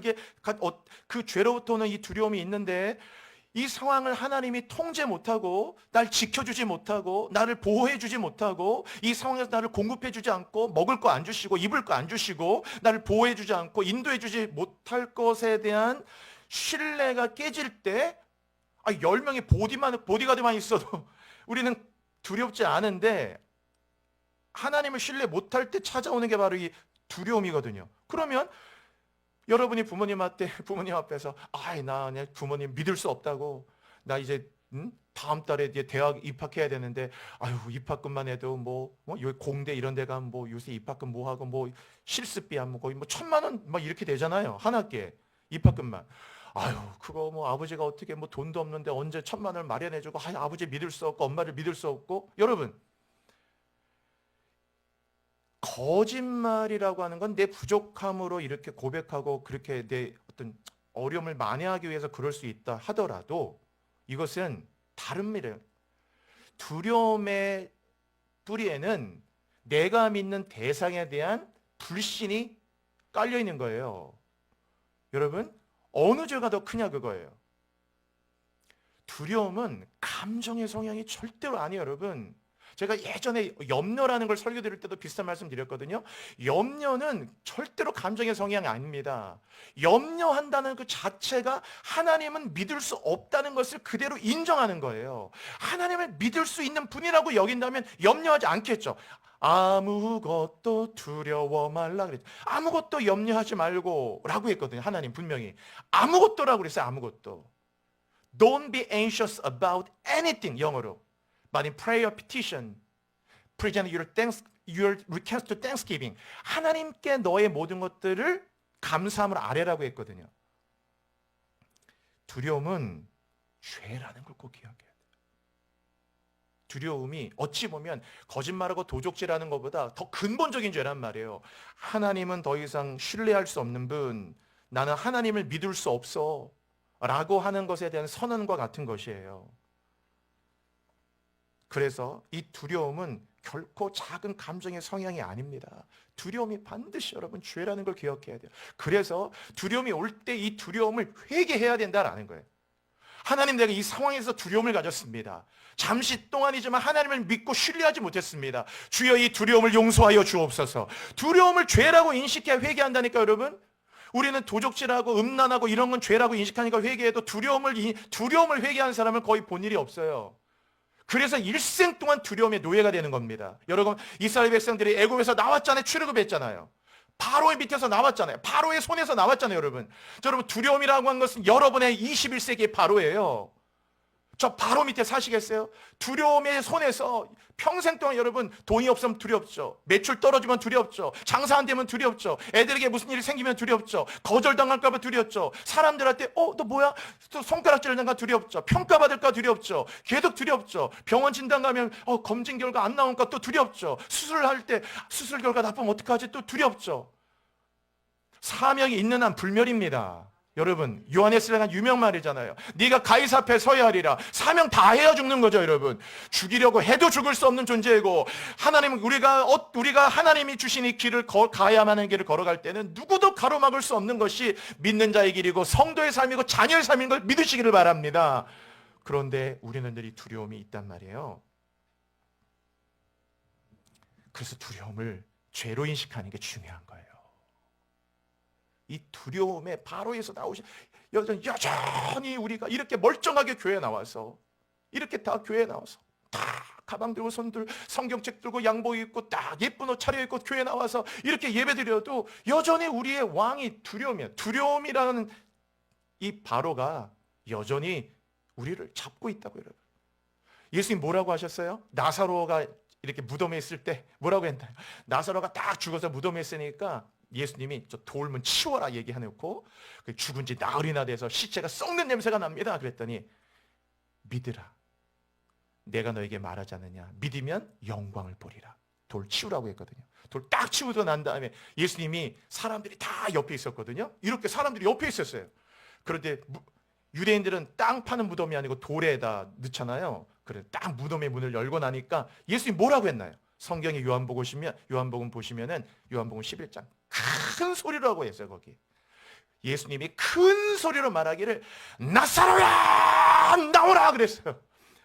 그 죄로부터 오는 이 두려움이 있는데 이 상황을 하나님이 통제 못하고 날 지켜주지 못하고 나를 보호해주지 못하고 이 상황에서 나를 공급해주지 않고 먹을 거 안 주시고 입을 거 안 주시고 나를 보호해주지 않고 인도해주지 못할 것에 대한 신뢰가 깨질 때 10명의 보디가드만 있어도 우리는 두렵지 않은데 하나님을 신뢰 못할 때 찾아오는 게 바로 이 두려움이거든요. 그러면 여러분이 부모님 앞에서 나 부모님 믿을 수 없다고 나 이제 다음 달에 이제 대학 입학해야 되는데 입학금만 해도 여기 공대 이런 데 가면 요새 입학금 하고 실습비 하면 거의 1,000만 원 이렇게 되잖아요. 한 학기에 입학금만. 그거 아버지가 어떻게 돈도 없는데 언제 1,000만 원을 마련해주고 아버지 믿을 수 없고 엄마를 믿을 수 없고 여러분 거짓말이라고 하는 건 내 부족함으로 이렇게 고백하고 그렇게 내 어떤 어려움을 만회하기 위해서 그럴 수 있다 하더라도 이것은 다릅니다. 두려움의 뿌리에는 내가 믿는 대상에 대한 불신이 깔려 있는 거예요. 여러분, 어느 죄가 더 크냐 그거예요. 두려움은 감정의 성향이 절대로 아니에요, 여러분. 제가 예전에 염려라는 걸 설교 드릴 때도 비슷한 말씀 드렸거든요. 염려는 절대로 감정의 성향이 아닙니다. 염려한다는 그 자체가 하나님은 믿을 수 없다는 것을 그대로 인정하는 거예요. 하나님을 믿을 수 있는 분이라고 여긴다면 염려하지 않겠죠. 아무것도 두려워 말라 그랬죠. 아무것도 염려하지 말고 라고 했거든요. 하나님 분명히 아무것도라고 그랬어요. 아무것도. Don't be anxious about anything, 영어로. But in prayer petition, present your request to thanksgiving. 하나님께 너의 모든 것들을 감사함으로 아뢰라고 했거든요. 두려움은 죄라는 걸 꼭 기억해야 돼요. 두려움이 어찌 보면 거짓말하고 도적질하는 것보다 더 근본적인 죄란 말이에요. 하나님은 더 이상 신뢰할 수 없는 분, 나는 하나님을 믿을 수 없어 라고 하는 것에 대한 선언과 같은 것이에요. 그래서 이 두려움은 결코 작은 감정의 성향이 아닙니다. 두려움이 반드시 여러분 죄라는 걸 기억해야 돼요. 그래서 두려움이 올 때 이 두려움을 회개해야 된다라는 거예요. 하나님, 내가 이 상황에서 두려움을 가졌습니다. 잠시 동안이지만 하나님을 믿고 신뢰하지 못했습니다. 주여 이 두려움을 용서하여 주옵소서. 두려움을 죄라고 인식해야 회개한다니까 여러분. 우리는 도적질하고 음란하고 이런 건 죄라고 인식하니까 회개해도 두려움을 회개하는 사람은 거의 본 일이 없어요. 그래서 일생 동안 두려움의 노예가 되는 겁니다. 여러분, 이스라엘 백성들이 애굽에서 나왔잖아요. 출애굽했잖아요. 바로의 밑에서 나왔잖아요. 바로의 손에서 나왔잖아요, 여러분. 여러분, 두려움이라고 하는 것은 여러분의 21세기의 바로예요. 저 바로 밑에 사시겠어요? 두려움의 손에서 평생 동안 여러분 돈이 없으면 두렵죠. 매출 떨어지면 두렵죠. 장사 안 되면 두렵죠. 애들에게 무슨 일이 생기면 두렵죠. 거절당할까 봐 두렵죠. 사람들한테 너 뭐야? 또 손가락질 당할까 두렵죠. 평가받을까 두렵죠. 계속 두렵죠. 병원 진단 가면 검진 결과 안 나오니까 또 두렵죠. 수술할 때 수술 결과 나쁘면 어떡하지? 또 두렵죠. 사명이 있는 한 불멸입니다. 여러분, 요한에스라는 유명 말이잖아요. 네가 가이사 앞에 서야 하리라. 사명 다 해야 죽는 거죠, 여러분. 죽이려고 해도 죽을 수 없는 존재이고, 하나님은 우리가 하나님이 주신 이 길을 가야만 하는 길을 걸어갈 때는 누구도 가로막을 수 없는 것이 믿는 자의 길이고 성도의 삶이고 자녀의 삶인 걸 믿으시기를 바랍니다. 그런데 우리는 늘 이 두려움이 있단 말이에요. 그래서 두려움을 죄로 인식하는 게 중요한 거예요. 이 두려움에 바로에서 나오신 여전히 우리가 이렇게 멀쩡하게 교회에 나와서 이렇게 다 교회에 나와서 다 가방 들고 손들 성경책 들고 양복 입고 딱 예쁜 옷 차려입고 교회에 나와서 이렇게 예배드려도 여전히 우리의 왕이 두려움이에요. 두려움이라는 이 바로가 여전히 우리를 잡고 있다고 여러분. 예수님 뭐라고 하셨어요? 나사로가 이렇게 무덤에 있을 때 뭐라고 했나요? 나사로가 딱 죽어서 무덤에 있으니까 예수님이 저 돌문 치워라 얘기해놓고 죽은 지 나흘이나 돼서 시체가 썩는 냄새가 납니다. 그랬더니 믿으라. 내가 너에게 말하지 않느냐. 믿으면 영광을 보리라. 돌 치우라고 했거든요. 돌 딱 치우고 난 다음에 예수님이 사람들이 다 옆에 있었거든요. 이렇게 사람들이 옆에 있었어요. 그런데 유대인들은 땅 파는 무덤이 아니고 돌에다 넣잖아요. 그래서 딱 무덤의 문을 열고 나니까 예수님이 뭐라고 했나요? 성경의 요한복음 보시면은 요한복음 11장 큰 소리로 하고 했어요. 거기 예수님이 큰 소리로 말하기를 나사로야 나오라 그랬어요.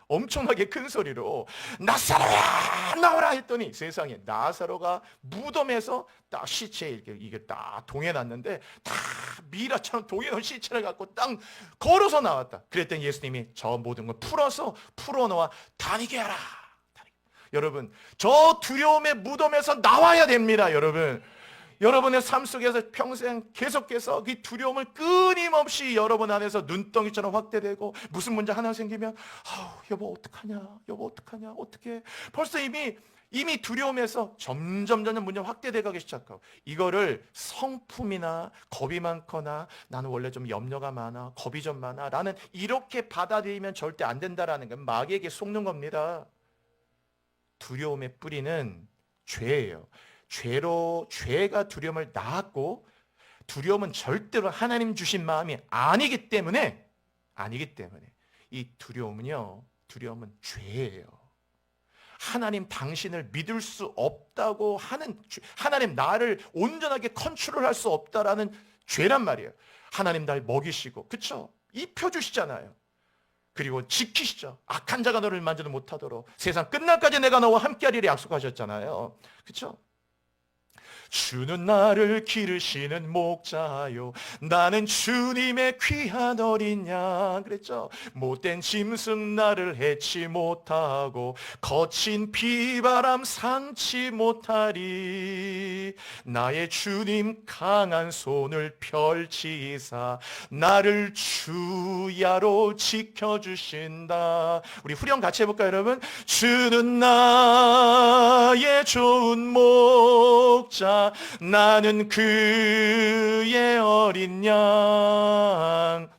엄청나게 큰 소리로 나사로야 나오라 했더니 세상에 나사로가 무덤에서 딱 시체에 이게 딱 동해놨는데 다 미라처럼 동해놓은 시체를 갖고 딱 걸어서 나왔다. 그랬더니 예수님이 저 모든 걸 풀어놓아 다니게 하라. 여러분, 저 두려움의 무덤에서 나와야 됩니다. 여러분의 삶 속에서 평생 계속해서 그 두려움을 끊임없이 여러분 안에서 눈덩이처럼 확대되고 무슨 문제 하나 생기면 여보 어떡하냐 어떻게 벌써 이미 두려움에서 점점 문제 확대돼 가기 시작하고 이거를 성품이나 겁이 많거나 나는 원래 좀 염려가 많아 겁이 좀 많아 라는 이렇게 받아들이면 절대 안 된다라는 건 마귀에게 속는 겁니다. 두려움의 뿌리는 죄예요. 죄가 두려움을 낳았고, 두려움은 절대로 하나님 주신 마음이 아니기 때문에 이 두려움은 죄예요. 하나님 당신을 믿을 수 없다고 하는, 하나님 나를 온전하게 컨트롤할 수 없다라는 죄란 말이에요. 하나님 날 먹이시고, 그쵸? 입혀주시잖아요. 그리고 지키시죠. 악한 자가 너를 만져도 못하도록 세상 끝날까지 내가 너와 함께하리라 약속하셨잖아요. 그쵸? 주는 나를 기르시는 목자요, 나는 주님의 귀한 어린 양. 그랬죠? 못된 짐승 나를 해치 못하고 거친 비바람 상치 못하리. 나의 주님 강한 손을 펼치사 나를 주야로 지켜주신다. 우리 후렴 같이 해볼까요, 여러분? 주는 나의 좋은 목자, 나는 그의 어린 양,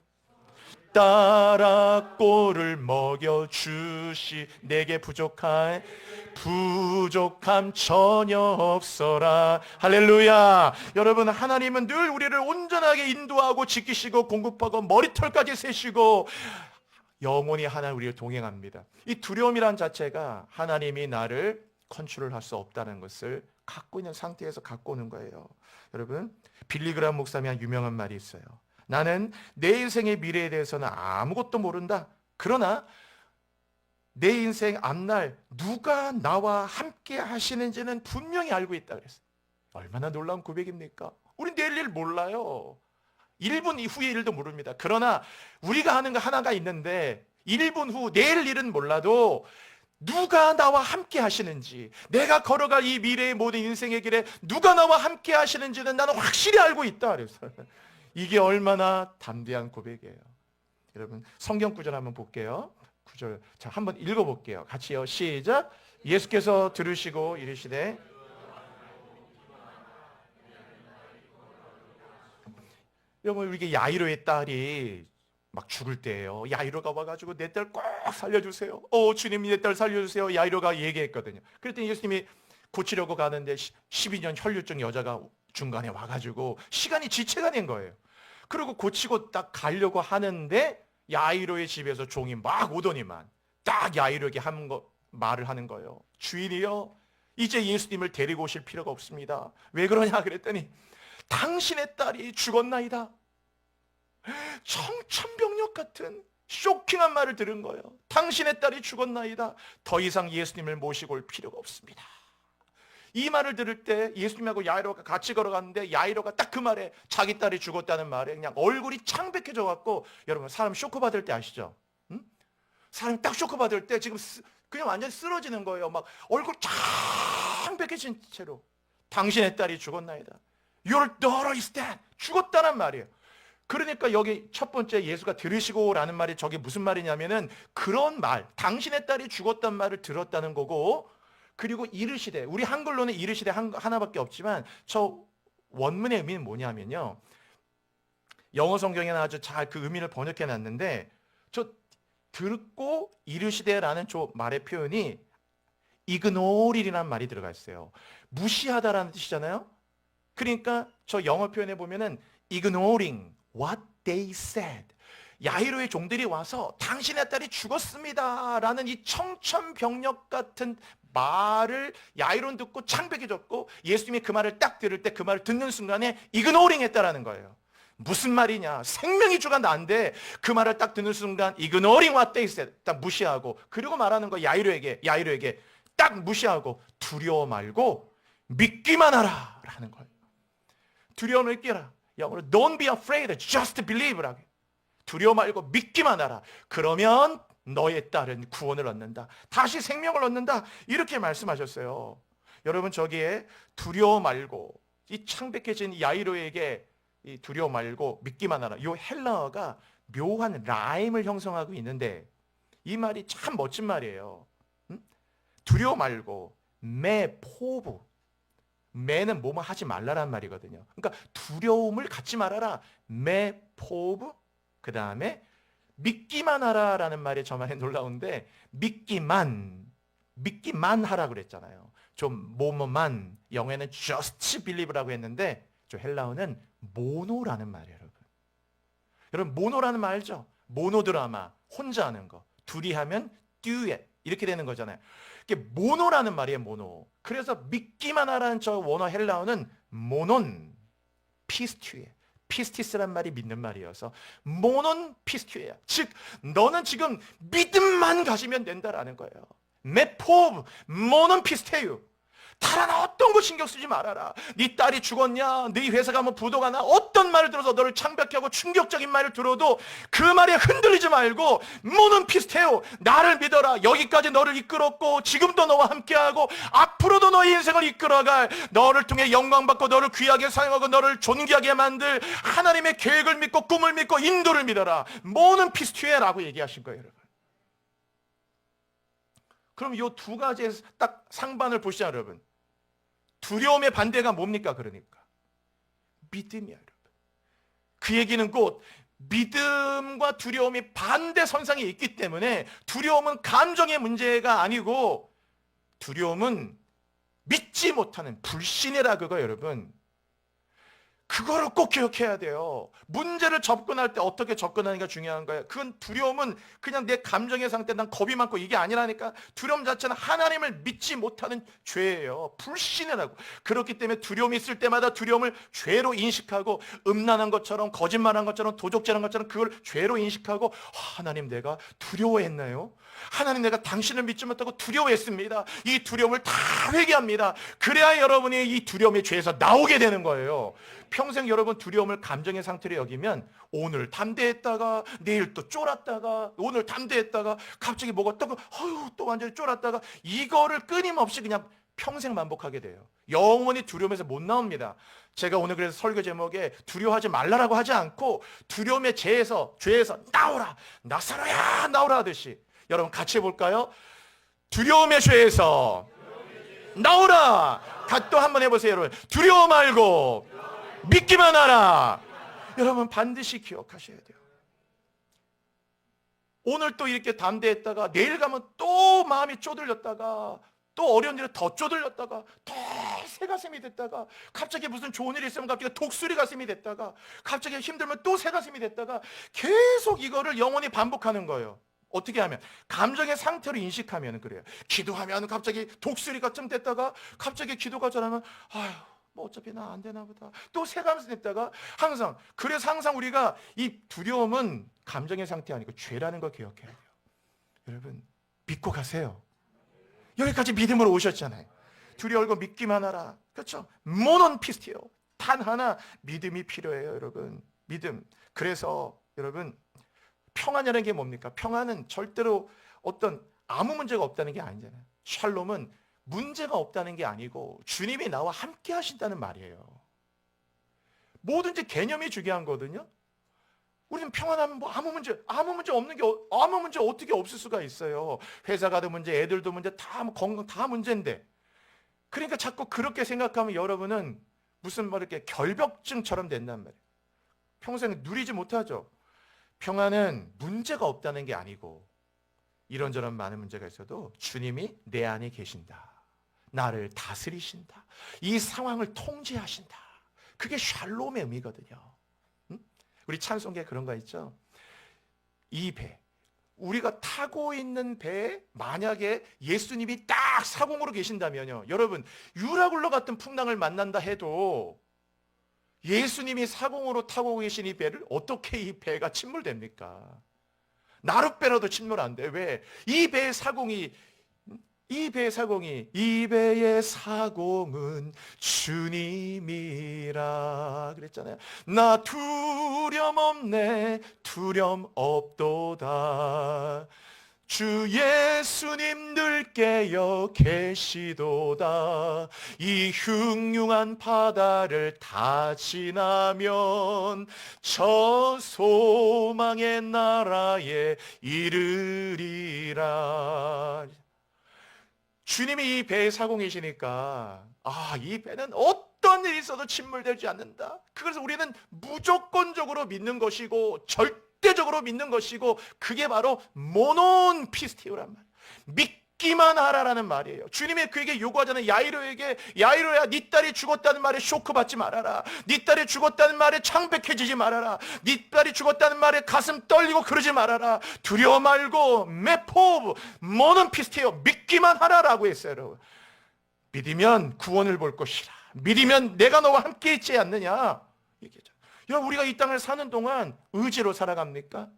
따라 꼴을 먹여주시. 내게 부족함 전혀 없어라. 할렐루야. 여러분, 하나님은 늘 우리를 온전하게 인도하고 지키시고 공급하고 머리털까지 세시고 영원히 하나님 우리를 동행합니다. 이 두려움이란 자체가 하나님이 나를 컨트롤할 수 없다는 것을 갖고 있는 상태에서 갖고 오는 거예요. 여러분, 빌리그람 목사님이 한 유명한 말이 있어요. 나는 내 인생의 미래에 대해서는 아무것도 모른다. 그러나 내 인생 앞날 누가 나와 함께 하시는지는 분명히 알고 있다 그랬어요. 얼마나 놀라운 고백입니까? 우린 내일 일 몰라요. 1분 이후의 일도 모릅니다. 그러나 우리가 하는 거 하나가 있는데 1분 후 내일 일은 몰라도 누가 나와 함께 하시는지, 내가 걸어갈 이 미래의 모든 인생의 길에 누가 나와 함께 하시는지는 나는 확실히 알고 있다. 그래서 이게 얼마나 담대한 고백이에요. 여러분, 성경 구절 한번 볼게요. 구절, 자, 한번 읽어볼게요. 같이요. 시작. 예수께서 들으시고 이르시되, 여러분, 이게 야이로의 딸이 막 죽을 때예요. 야이로가 와가지고 내 딸 꼭 살려주세요. 주님, 내 딸 살려주세요. 야이로가 얘기했거든요. 그랬더니 예수님이 고치려고 가는데 12년 혈류증 여자가 중간에 와가지고 시간이 지체가 된 거예요. 그리고 고치고 딱 가려고 하는데 야이로의 집에서 종이 막 오더니만 딱 야이로에게 말을 하는 거예요. 주인이요, 이제 예수님을 데리고 오실 필요가 없습니다. 왜 그러냐 그랬더니 당신의 딸이 죽었나이다. 청천벽력 같은 쇼킹한 말을 들은 거예요. 당신의 딸이 죽었나이다. 더 이상 예수님을 모시고 올 필요가 없습니다. 이 말을 들을 때 예수님하고 야이로가 같이 걸어갔는데 야이로가 딱 그 말에, 자기 딸이 죽었다는 말에 그냥 얼굴이 창백해져 갖고, 여러분, 사람 쇼크 받을 때 아시죠? 응? 사람이 딱 쇼크 받을 때 지금 그냥 완전히 쓰러지는 거예요. 막 얼굴 창백해진 채로 당신의 딸이 죽었나이다. Your daughter is dead. 죽었다는 말이에요. 그러니까 여기 첫 번째 예수가 들으시고 라는 말이 저게 무슨 말이냐면은 그런 말, 당신의 딸이 죽었단 말을 들었다는 거고, 그리고 이르시되, 우리 한글로는 이르시되 하나밖에 없지만 저 원문의 의미는 뭐냐면요, 영어 성경에는 아주 잘 그 의미를 번역해 놨는데, 저 듣고 이르시되라는 저 말의 표현이 ignore이라는 말이 들어가 있어요. 무시하다라는 뜻이잖아요. 그러니까 저 영어 표현에 보면은 ignoring what they said. 야이로의 종들이 와서 당신의 딸이 죽었습니다 라는 이 청천벽력 같은 말을 야이로는 듣고 창백해졌고, 예수님이 그 말을 딱 들을 때 그 말을 듣는 순간에 ignoring 했다라는 거예요. 무슨 말이냐, 생명이 죽어난데 그 말을 딱 듣는 순간 ignoring what they said, 딱 무시하고, 그리고 말하는 거 야이로에게 딱 무시하고 두려워 말고 믿기만 하라 라는 거예요. 두려움을 깨라. 영어로 don't be afraid, just believe라고. 두려워 말고 믿기만 하라. 그러면 너의 딸은 구원을 얻는다. 다시 생명을 얻는다. 이렇게 말씀하셨어요. 여러분, 저기에 두려워 말고, 이 창백해진 야이로에게 이 두려워 말고 믿기만 하라. 이 헬라어가 묘한 라임을 형성하고 있는데 이 말이 참 멋진 말이에요. 두려워 말고 메포브. 매는 뭐뭐 하지 말라란 말이거든요. 그러니까 두려움을 갖지 말아라. 메포브. 그 다음에 믿기만 하라라는 말이 저만의 놀라운데, 믿기만 하라 그랬잖아요. 좀 뭐뭐만, 영어에는 just believe라고 했는데 저 헬라어는 모노라는 말이에요, 여러분. 여러분 모노라는 말 알죠? 모노드라마, 혼자 하는 거. 둘이 하면 듀엣 이렇게 되는 거잖아요. 이게 모노라는 말이에요, 모노. 그래서 믿기만 하라는 저 원어 헬라어는 모논 피스튜에, 피스티스란 말이 믿는 말이어서 모논 피스튜에야. 즉 너는 지금 믿음만 가지면 된다라는 거예요. 메포 모논 피스테유. 다른 어떤 거 신경 쓰지 말아라. 네 딸이 죽었냐, 네 회사가 뭐 부도가 나, 어떤 말을 들어서 너를 창백하고 충격적인 말을 들어도 그 말에 흔들리지 말고 모는 피스테요. 나를 믿어라. 여기까지 너를 이끌었고 지금도 너와 함께하고 앞으로도 너의 인생을 이끌어갈, 너를 통해 영광받고 너를 귀하게 사용하고 너를 존귀하게 만들 하나님의 계획을 믿고 꿈을 믿고 인도를 믿어라. 모는 피스테요라고 얘기하신 거예요, 여러분. 그럼 이 두 가지의 딱 상반을 보시죠, 여러분. 두려움의 반대가 뭡니까? 그러니까 믿음이야, 여러분. 그 얘기는 곧 믿음과 두려움이 반대 선상에 있기 때문에 두려움은 감정의 문제가 아니고 두려움은 믿지 못하는 불신이라 그거, 여러분. 그거를 꼭 기억해야 돼요. 문제를 접근할 때 어떻게 접근하는 게 중요한 거예요. 그건 두려움은 그냥 내 감정의 상태, 난 겁이 많고 이게 아니라니까. 두려움 자체는 하나님을 믿지 못하는 죄예요. 불신이라고. 그렇기 때문에 두려움이 있을 때마다 두려움을 죄로 인식하고, 음란한 것처럼, 거짓말한 것처럼, 도적질한 것처럼 그걸 죄로 인식하고, 하나님 내가 두려워했나요? 하나님 내가 당신을 믿지 못하고 두려워했습니다. 이 두려움을 다 회개합니다. 그래야 여러분이 이 두려움의 죄에서 나오게 되는 거예요. 평생 여러분 두려움을 감정의 상태로 여기면 오늘 담대했다가 내일 또 쫄았다가, 오늘 담대했다가 갑자기 뭐가 또 완전히 쫄았다가, 이거를 끊임없이 그냥 평생 반복하게 돼요. 영원히 두려움에서 못 나옵니다. 제가 오늘 그래서 설교 제목에 두려워하지 말라라고 하지 않고 두려움의 죄에서 나오라, 나사로야 나오라 하듯이 여러분 같이 해볼까요? 두려움의 죄에서 나오라. 또 한번 해보세요, 여러분. 두려워 말고 믿기만 하라. 여러분 반드시 기억하셔야 돼요. 오늘 또 이렇게 담대했다가 내일 가면 또 마음이 쪼들렸다가, 또 어려운 일에 더 쪼들렸다가, 더 새가슴이 됐다가, 갑자기 무슨 좋은 일이 있으면 갑자기 독수리 가슴이 됐다가, 갑자기 힘들면 또 새가슴이 됐다가, 계속 이거를 영원히 반복하는 거예요. 어떻게 하면? 감정의 상태로 인식하면 그래요. 기도하면 갑자기 독수리가 좀 됐다가, 갑자기 기도가 잘하면 아휴 뭐 어차피 나 안 되나 보다, 또 새가슴이 됐다가, 항상. 그래서 항상 우리가 이 두려움은 감정의 상태 아니고 죄라는 걸 기억해야 돼요. 여러분 믿고 가세요. 여기까지 믿음으로 오셨잖아요. 두려워하고 믿기만 하라. 그렇죠? 모논 피스티요. 단 하나 믿음이 필요해요, 여러분. 믿음. 그래서 여러분 평안이라는 게 뭡니까? 평안은 절대로 어떤 아무 문제가 없다는 게 아니잖아요. 샬롬은 문제가 없다는 게 아니고 주님이 나와 함께 하신다는 말이에요. 뭐든지 개념이 중요한 거거든요. 우리는 평안하면 뭐 아무 문제 없는 게, 아무 문제 어떻게 없을 수가 있어요. 회사 가도 문제, 애들도 문제, 다 건강 다 문제인데. 그러니까 자꾸 그렇게 생각하면 여러분은 무슨 뭐 이렇게 결벽증처럼 된단 말이에요. 평생 누리지 못하죠. 평안은 문제가 없다는 게 아니고 이런저런 많은 문제가 있어도 주님이 내 안에 계신다. 나를 다스리신다. 이 상황을 통제하신다. 그게 샬롬의 의미거든요. 우리 찬송가에 그런 거 있죠. 이 배, 우리가 타고 있는 배에 만약에 예수님이 딱 사공으로 계신다면요, 여러분 유라굴로 같은 풍랑을 만난다 해도 예수님이 사공으로 타고 계신 이 배를 어떻게 이 배가 침몰됩니까? 나룻배라도 침몰 안 돼. 왜? 이 배의 사공은 주님이라 그랬잖아요. 나 두려움 없네, 두려움 없도다. 주 예수님 늘 깨어 계시도다. 이 흉흉한 바다를 다 지나면 저 소망의 나라에 이르리라. 주님이 이 배의 사공이시니까 이 배는 어떤 일이 있어도 침몰되지 않는다. 그래서 우리는 무조건적으로 믿는 것이고 절대적으로 믿는 것이고, 그게 바로 모논 피스티오란 말이에요. 믿기만 하라라는 말이에요. 주님이 그에게 요구하잖아요. 야이로에게, 야이로야 네 딸이 죽었다는 말에 쇼크 받지 말아라. 네 딸이 죽었다는 말에 창백해지지 말아라. 네 딸이 죽었다는 말에 가슴 떨리고 그러지 말아라. 두려워 말고 메포브 뭐는 피스테요. 믿기만 하라라고 했어요. 여러분. 믿으면 구원을 볼 것이라. 믿으면 내가 너와 함께 있지 않느냐. 여러분, 우리가 이 땅을 사는 동안 의지로 살아갑니까?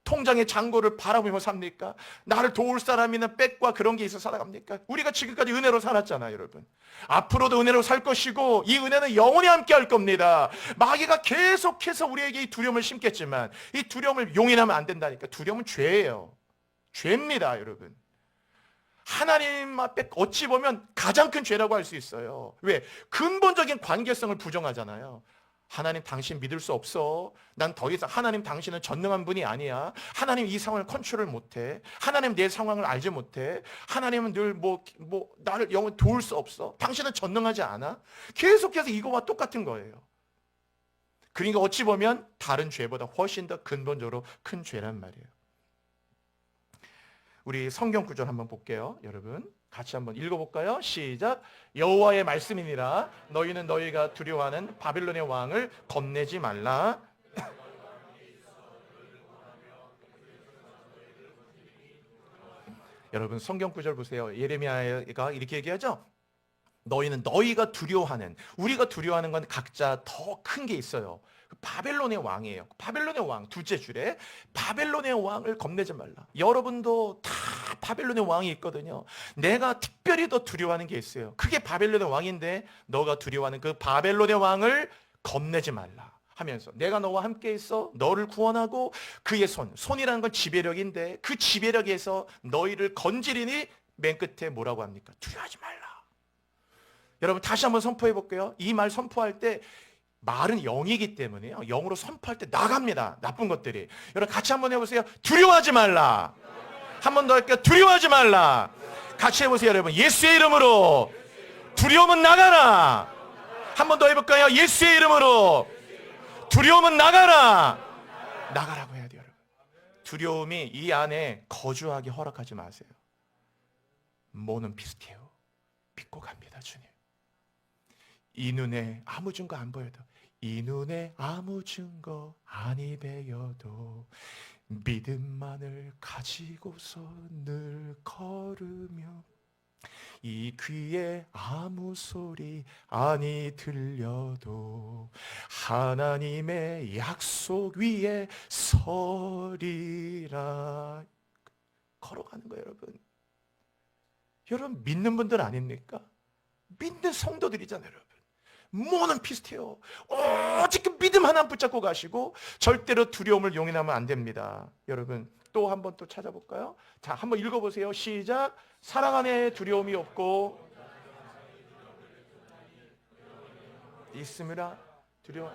통장의 잔고를 바라보며 삽니까? 나를 도울 사람이나 백과 그런 게 있어 살아갑니까? 우리가 지금까지 은혜로 살았잖아요, 여러분. 앞으로도 은혜로 살 것이고 이 은혜는 영원히 함께 할 겁니다. 마귀가 계속해서 우리에게 이 두려움을 심겠지만 이 두려움을 용인하면 안 된다니까. 두려움은 죄예요. 죄입니다, 여러분. 하나님 앞에 어찌 보면 가장 큰 죄라고 할 수 있어요. 왜? 근본적인 관계성을 부정하잖아요. 하나님 당신 믿을 수 없어. 난 더 이상 하나님 당신은 전능한 분이 아니야. 하나님 이 상황을 컨트롤 못해. 하나님 내 상황을 알지 못해. 하나님은 늘 나를 영원히 도울 수 없어. 당신은 전능하지 않아. 계속해서 이거와 똑같은 거예요. 그러니까 어찌 보면 다른 죄보다 훨씬 더 근본적으로 큰 죄란 말이에요. 우리 성경 구절 한번 볼게요, 여러분. 같이 한번 읽어볼까요? 시작. 여호와의 말씀이니라. 너희는 너희가 두려워하는 바벨론의 왕을 겁내지 말라. 여러분, 성경 구절 보세요. 예레미야가 이렇게 얘기하죠. 너희는 너희가 두려워하는, 우리가 두려워하는 건 각자 더 큰 게 있어요. 바벨론의 왕이에요. 바벨론의 왕, 둘째 줄에 바벨론의 왕을 겁내지 말라. 여러분도 다 바벨론의 왕이 있거든요. 내가 특별히 더 두려워하는 게 있어요. 그게 바벨론의 왕인데 너가 두려워하는 그 바벨론의 왕을 겁내지 말라 하면서 내가 너와 함께 있어 너를 구원하고 그의 손이라는 건 지배력인데 그 지배력에서 너희를 건지리니 맨 끝에 뭐라고 합니까? 두려워하지 말라. 여러분 다시 한번 선포해 볼게요. 이 말 선포할 때 말은 영이기 때문에요. 영으로 선포할 때 나갑니다. 나쁜 것들이. 여러분 같이 한번 해보세요. 두려워하지 말라. 한 번 더 할게요. 두려워하지 말라. 같이 해보세요, 여러분. 예수의 이름으로 두려움은 나가라. 한 번 더 해볼까요? 예수의 이름으로 두려움은 나가라. 나가라고 해야 돼요, 여러분. 두려움이 이 안에 거주하게 허락하지 마세요. 뭐는 비슷해요. 믿고 갑니다, 주님. 이 눈에 아무 증거 안 보여도 이 눈에 아무 증거 아니 배여도 믿음만을 가지고서 늘 걸으며 이 귀에 아무 소리 아니 들려도 하나님의 약속 위에 서리라. 걸어가는 거예요, 여러분. 여러분 믿는 분들 아닙니까? 믿는 성도들이잖아요, 여러분. 뭐는 비슷해요. 오직 그 믿음 하나 붙잡고 가시고 절대로 두려움을 용인하면 안 됩니다. 여러분 또 한번 또 찾아볼까요? 자, 한번 읽어보세요. 시작. 사랑 안에 두려움이 없고 있음이라 두려움.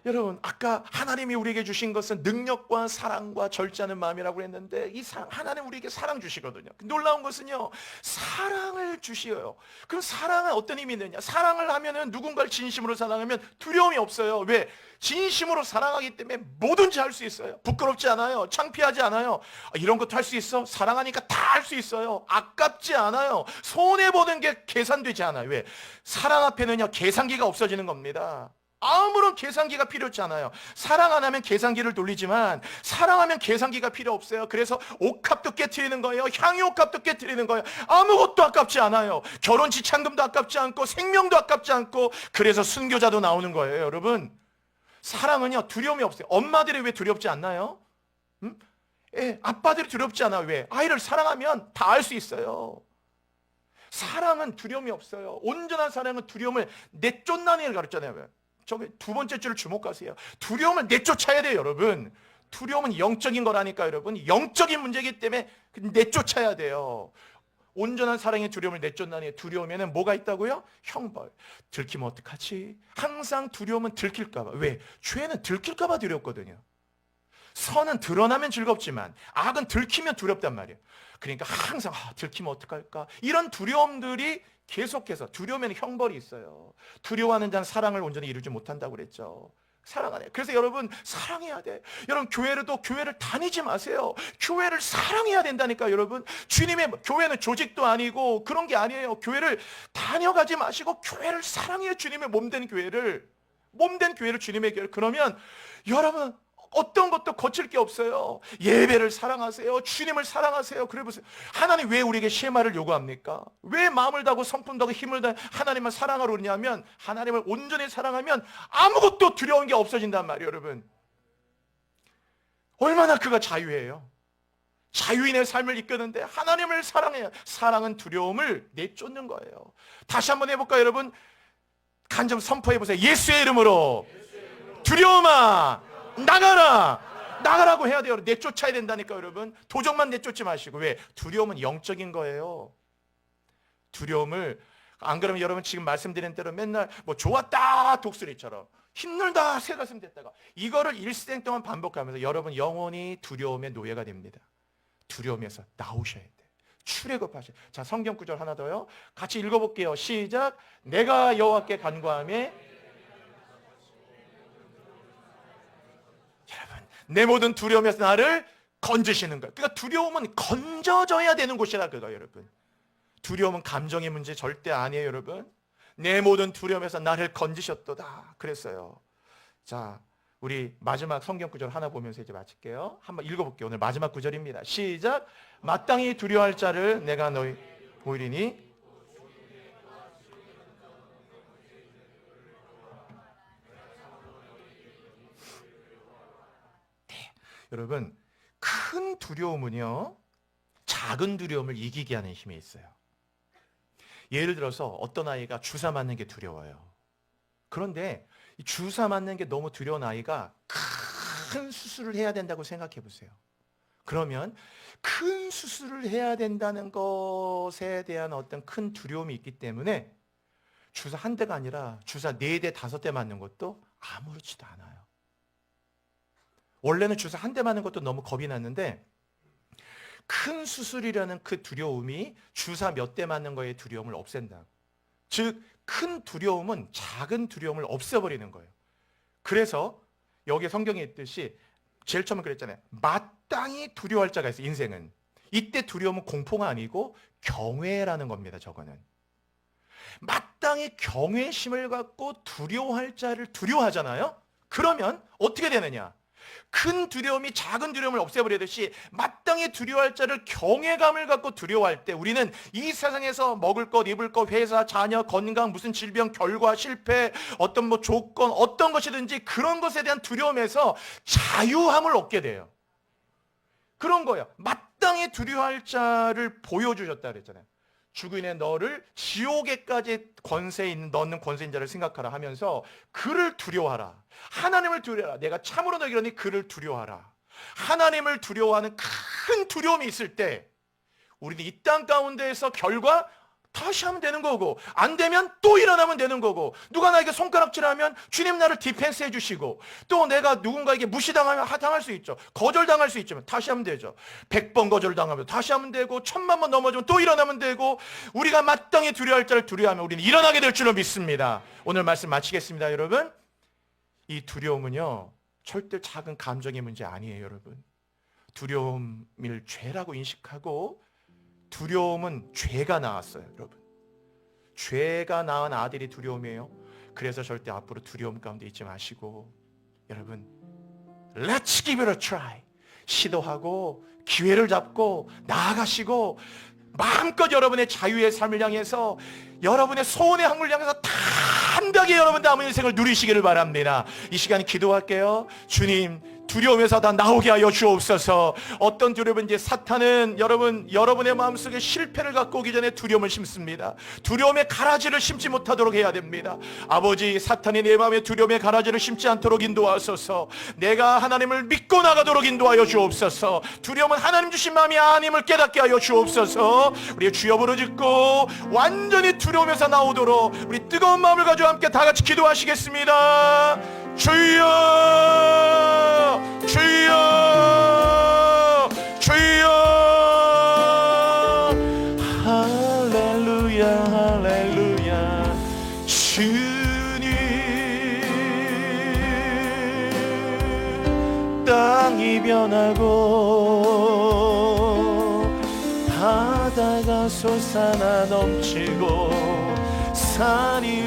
여러분 아까 하나님이 우리에게 주신 것은 능력과 사랑과 절제하는 마음이라고 했는데 이 하나님 우리에게 사랑 주시거든요. 놀라운 것은요, 사랑을 주시어요. 그럼 사랑은 어떤 힘이 있느냐? 사랑을 하면은 누군가를 진심으로 사랑하면 두려움이 없어요. 왜? 진심으로 사랑하기 때문에 뭐든지 할 수 있어요. 부끄럽지 않아요. 창피하지 않아요. 이런 것도 할 수 있어? 사랑하니까 다 할 수 있어요. 아깝지 않아요. 손해보는 게 계산되지 않아요. 왜? 사랑 앞에는요 계산기가 없어지는 겁니다. 아무런 계산기가 필요 없지 않아요. 사랑 안 하면 계산기를 돌리지만 사랑하면 계산기가 필요 없어요. 그래서 옷값도 깨트리는 거예요. 향유값도 깨트리는 거예요. 아무것도 아깝지 않아요. 결혼 지참금도 아깝지 않고 생명도 아깝지 않고 그래서 순교자도 나오는 거예요. 여러분 사랑은요 두려움이 없어요. 엄마들이 왜 두렵지 않나요? 아빠들이 두렵지 않아요. 왜? 아이를 사랑하면 다 알 수 있어요. 사랑은 두려움이 없어요. 온전한 사랑은 두려움을 내쫓는 걸 가르쳤잖아요. 저기 두 번째 줄을 주목하세요. 두려움을 내쫓아야 돼요, 여러분. 두려움은 영적인 거라니까, 여러분. 영적인 문제이기 때문에 내쫓아야 돼요. 온전한 사랑의 두려움을 내쫓나니 두려우면 뭐가 있다고요? 형벌. 들키면 어떡하지? 항상 두려움은 들킬까봐. 왜? 죄는 들킬까봐 두렵거든요. 선은 드러나면 즐겁지만 악은 들키면 두렵단 말이에요. 그러니까 항상 들키면 어떡할까? 이런 두려움들이 계속해서 두려우면 형벌이 있어요. 두려워하는 자는 사랑을 온전히 이루지 못한다고 그랬죠. 사랑하네. 그래서 여러분 사랑해야 돼. 여러분 교회를 다니지 마세요. 교회를 사랑해야 된다니까 여러분. 주님의 교회는 조직도 아니고 그런 게 아니에요. 교회를 다녀가지 마시고 교회를 사랑해요. 주님의 몸된 교회를 주님의 교회를. 그러면 여러분 어떤 것도 거칠 게 없어요. 예배를 사랑하세요. 주님을 사랑하세요. 그래 보세요. 하나님 왜 우리에게 쉐마를 요구합니까? 왜 마음을 다하고 성품을 다하고 힘을 다해 하나님을 사랑하러 오냐면 하나님을 온전히 사랑하면 아무것도 두려운 게 없어진단 말이에요. 여러분 얼마나 그가 자유해요. 자유인의 삶을 이끄는데 하나님을 사랑해요. 사랑은 두려움을 내쫓는 거예요. 다시 한번 해볼까요 여러분? 간접 선포해보세요. 예수의 이름으로 두려움아 나가라고 해야 돼요. 내쫓아야 된다니까 여러분. 도적만 내쫓지 마시고. 왜? 두려움은 영적인 거예요. 두려움을 안 그러면 여러분 지금 말씀드린 대로 맨날 뭐 좋았다 독수리처럼 힘들다 새가슴 됐다가 이거를 일생 동안 반복하면서 여러분 영원히 두려움의 노예가 됩니다. 두려움에서 나오셔야 돼. 출애굽하셔. 자, 성경 구절 하나 더요. 같이 읽어볼게요. 시작. 내가 여호와께 간구하며 내 모든 두려움에서 나를 건지시는 거예요. 그러니까 두려움은 건져져야 되는 곳이라 그거예요, 여러분. 두려움은 감정의 문제 절대 아니에요, 여러분. 내 모든 두려움에서 나를 건지셨도다. 그랬어요. 자, 우리 마지막 성경 구절 하나 보면서 이제 마칠게요. 한번 읽어볼게요. 오늘 마지막 구절입니다. 시작. 마땅히 두려워할 자를 내가 너희 보이리니 여러분 큰 두려움은요 작은 두려움을 이기게 하는 힘이 있어요. 예를 들어서 어떤 아이가 주사 맞는 게 두려워요. 그런데 주사 맞는 게 너무 두려운 아이가 큰 수술을 해야 된다고 생각해 보세요. 그러면 큰 수술을 해야 된다는 것에 대한 어떤 큰 두려움이 있기 때문에 주사 한 대가 아니라 주사 4대, 5대 맞는 것도 아무렇지도 않아요. 원래는 주사 한 대 맞는 것도 너무 겁이 났는데 큰 수술이라는 그 두려움이 주사 몇 대 맞는 거의 두려움을 없앤다. 즉 큰 두려움은 작은 두려움을 없애버리는 거예요. 그래서 여기 성경에 있듯이 제일 처음에 그랬잖아요. 마땅히 두려워할 자가 있어요. 인생은. 이때 두려움은 공포가 아니고 경외라는 겁니다. 저거는. 마땅히 경외심을 갖고 두려워할 자를 두려워하잖아요. 그러면 어떻게 되느냐? 큰 두려움이 작은 두려움을 없애버리듯이 마땅히 두려워할 자를 경외감을 갖고 두려워할 때 우리는 이 세상에서 먹을 것, 입을 것, 회사, 자녀, 건강, 무슨 질병, 결과, 실패, 어떤 뭐 조건, 어떤 것이든지 그런 것에 대한 두려움에서 자유함을 얻게 돼요. 그런 거예요. 마땅히 두려워할 자를 보여주셨다 그랬잖아요. 주인의 너를 지옥에까지 넣는 권세인 자를 생각하라 하면서 그를 두려워하라. 하나님을 두려워하라. 내가 참으로 너에게 이르노니 그를 두려워하라. 하나님을 두려워하는 큰 두려움이 있을 때 우리는 이 땅 가운데에서 결과 다시 하면 되는 거고 안 되면 또 일어나면 되는 거고 누가 나에게 손가락질하면 주님 나를 디펜스 해주시고 또 내가 누군가에게 무시당하면 당할 수 있죠. 거절당할 수 있지만 다시 하면 되죠. 100번 거절당하면 다시 하면 되고 1000만 번 넘어지면 또 일어나면 되고 우리가 마땅히 두려워할 자를 두려워하면 우리는 일어나게 될 줄로 믿습니다. 오늘 말씀 마치겠습니다. 여러분 이 두려움은요 절대 작은 감정의 문제 아니에요. 여러분 두려움을 죄라고 인식하고 두려움은 죄가 낳았어요. 여러분 죄가 낳은 아들이 두려움이에요. 그래서 절대 앞으로 두려움 가운데 있지 마시고 여러분 Let's give it a try. 시도하고 기회를 잡고 나아가시고 마음껏 여러분의 자유의 삶을 향해서 여러분의 소원의 항을 향해서 담대하게 여러분 남은 인생을 누리시기를 바랍니다. 이 시간 기도할게요. 주님 두려움에서 다 나오게 하여 주옵소서. 어떤 두려움인지 사탄은 여러분의 마음속에 실패를 갖고 오기 전에 두려움을 심습니다. 두려움의 가라지를 심지 못하도록 해야 됩니다. 아버지 사탄이 내 마음에 두려움의 가라지를 심지 않도록 인도하소서. 내가 하나님을 믿고 나가도록 인도하여 주옵소서. 두려움은 하나님 주신 마음이 아님을 깨닫게 하여 주옵소서. 우리의 주여 부르짖고 완전히 두려움에서 나오도록 우리 뜨거운 마음을 가지고 함께 다 같이 기도하시겠습니다. 주여 주여 주여 할렐루야 할렐루야 주님 변하고 바다가 솟아나 넘치고 산이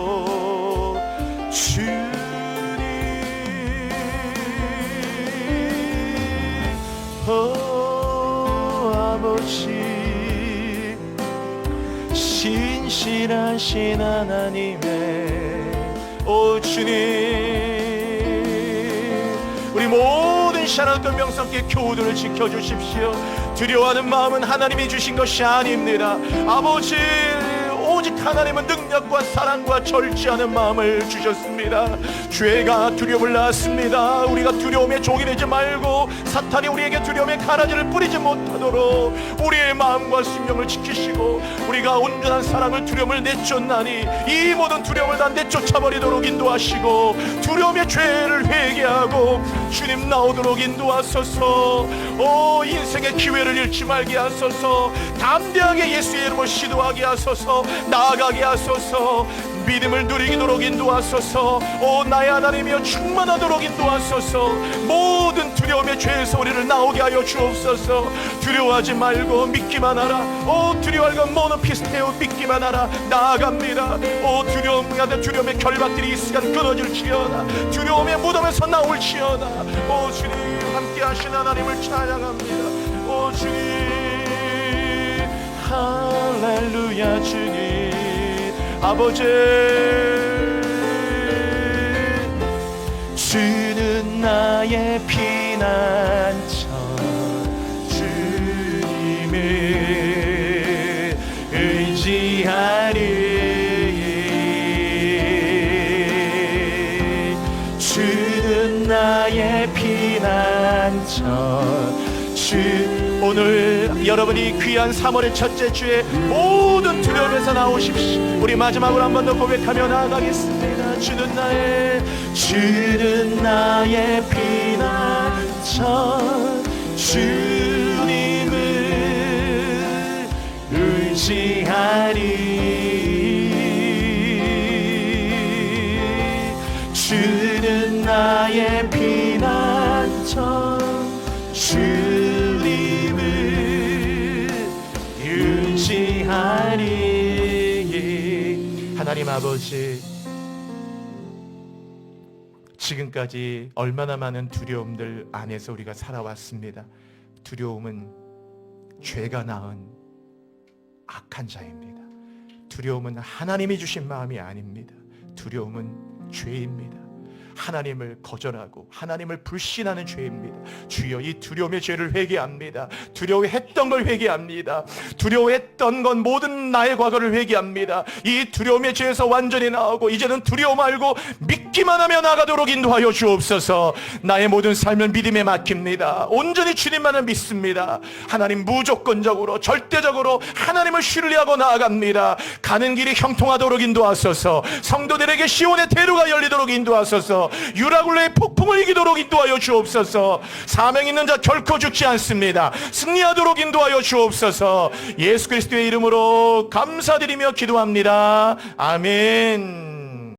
흔들치라도 주님 아버지 신실하신 하나님의 주님 우리 모든 샤롯과 명성께 교우들을 지켜주십시오. 두려워하는 마음은 하나님이 주신 것이 아닙니다. 아버지 오직 하나님은 능력과 사랑과 절제하는 마음을 주셨습니다. 죄가 두려움을 낳았습니다. 우리가 두려움에 종이 되지 말고 사탄이 우리에게 두려움의 가라지를 뿌리지 못하도록 우리의 마음과 심령을 지키시고 우리가 온전한 사랑을 두려움을 내쫓나니 이 모든 두려움을 다 내쫓아버리도록 인도하시고 두려움의 죄를 회개하고 주님 나오도록 인도하소서. 인생의 기회를 잃지 말게 하소서. 담대하게 예수의 이름을 시도하게 하소서. 나아가게 하소서. 믿음을 누리도록 인도하소서. 나의 하나님이여 충만하도록 인도하소서. 모든 두려움의 죄에서 우리를 나오게 하여 주옵소서. 두려워하지 말고 믿기만 하라. 두려워할 건 모노 피스테오 믿기만 하라. 나아갑니다. 두려움의 결박들이 이 시간 끊어질지어다. 두려움의 무덤에서 나올지어다. 주님 함께 하신 하나님을 찬양합니다. 주님 할렐루야. 주님 아버지 주는 나의 피난처 주님을 의지하리. 주는 나의 피난처 오늘 여러분이 귀한 3월의 첫째 주에 모든 두려움에서 나오십시오. 우리 마지막으로 한 번 더 고백하며 나아가겠습니다. 주는 나의 피난처 주님을 의지하리. 주는 나의 피난처 주님을 의지하리. 하나님 아버지 지금까지 얼마나 많은 두려움들 안에서 우리가 살아왔습니다. 두려움은 죄가 낳은 악한 자입니다. 두려움은 하나님이 주신 마음이 아닙니다. 두려움은 죄입니다. 하나님을 거절하고 하나님을 불신하는 죄입니다. 주여 이 두려움의 죄를 회개합니다. 두려워했던 걸 회개합니다. 두려워했던 건 모든 나의 과거를 회개합니다. 이 두려움의 죄에서 완전히 나오고 이제는 두려워 말고 믿기만 하며 나가도록 인도하여 주옵소서. 나의 모든 삶을 믿음에 맡깁니다. 온전히 주님만을 믿습니다. 하나님 무조건적으로 절대적으로 하나님을 신뢰하고 나아갑니다. 가는 길이 형통하도록 인도하소서. 성도들에게 시온의 대로가 열리도록 인도하소서. 유라굴레의 폭풍을 이기도록 인도하여 주옵소서. 사명 있는 자 결코 죽지 않습니다. 승리하도록 인도하여 주옵소서. 예수 그리스도의 이름으로 감사드리며 기도합니다. 아멘.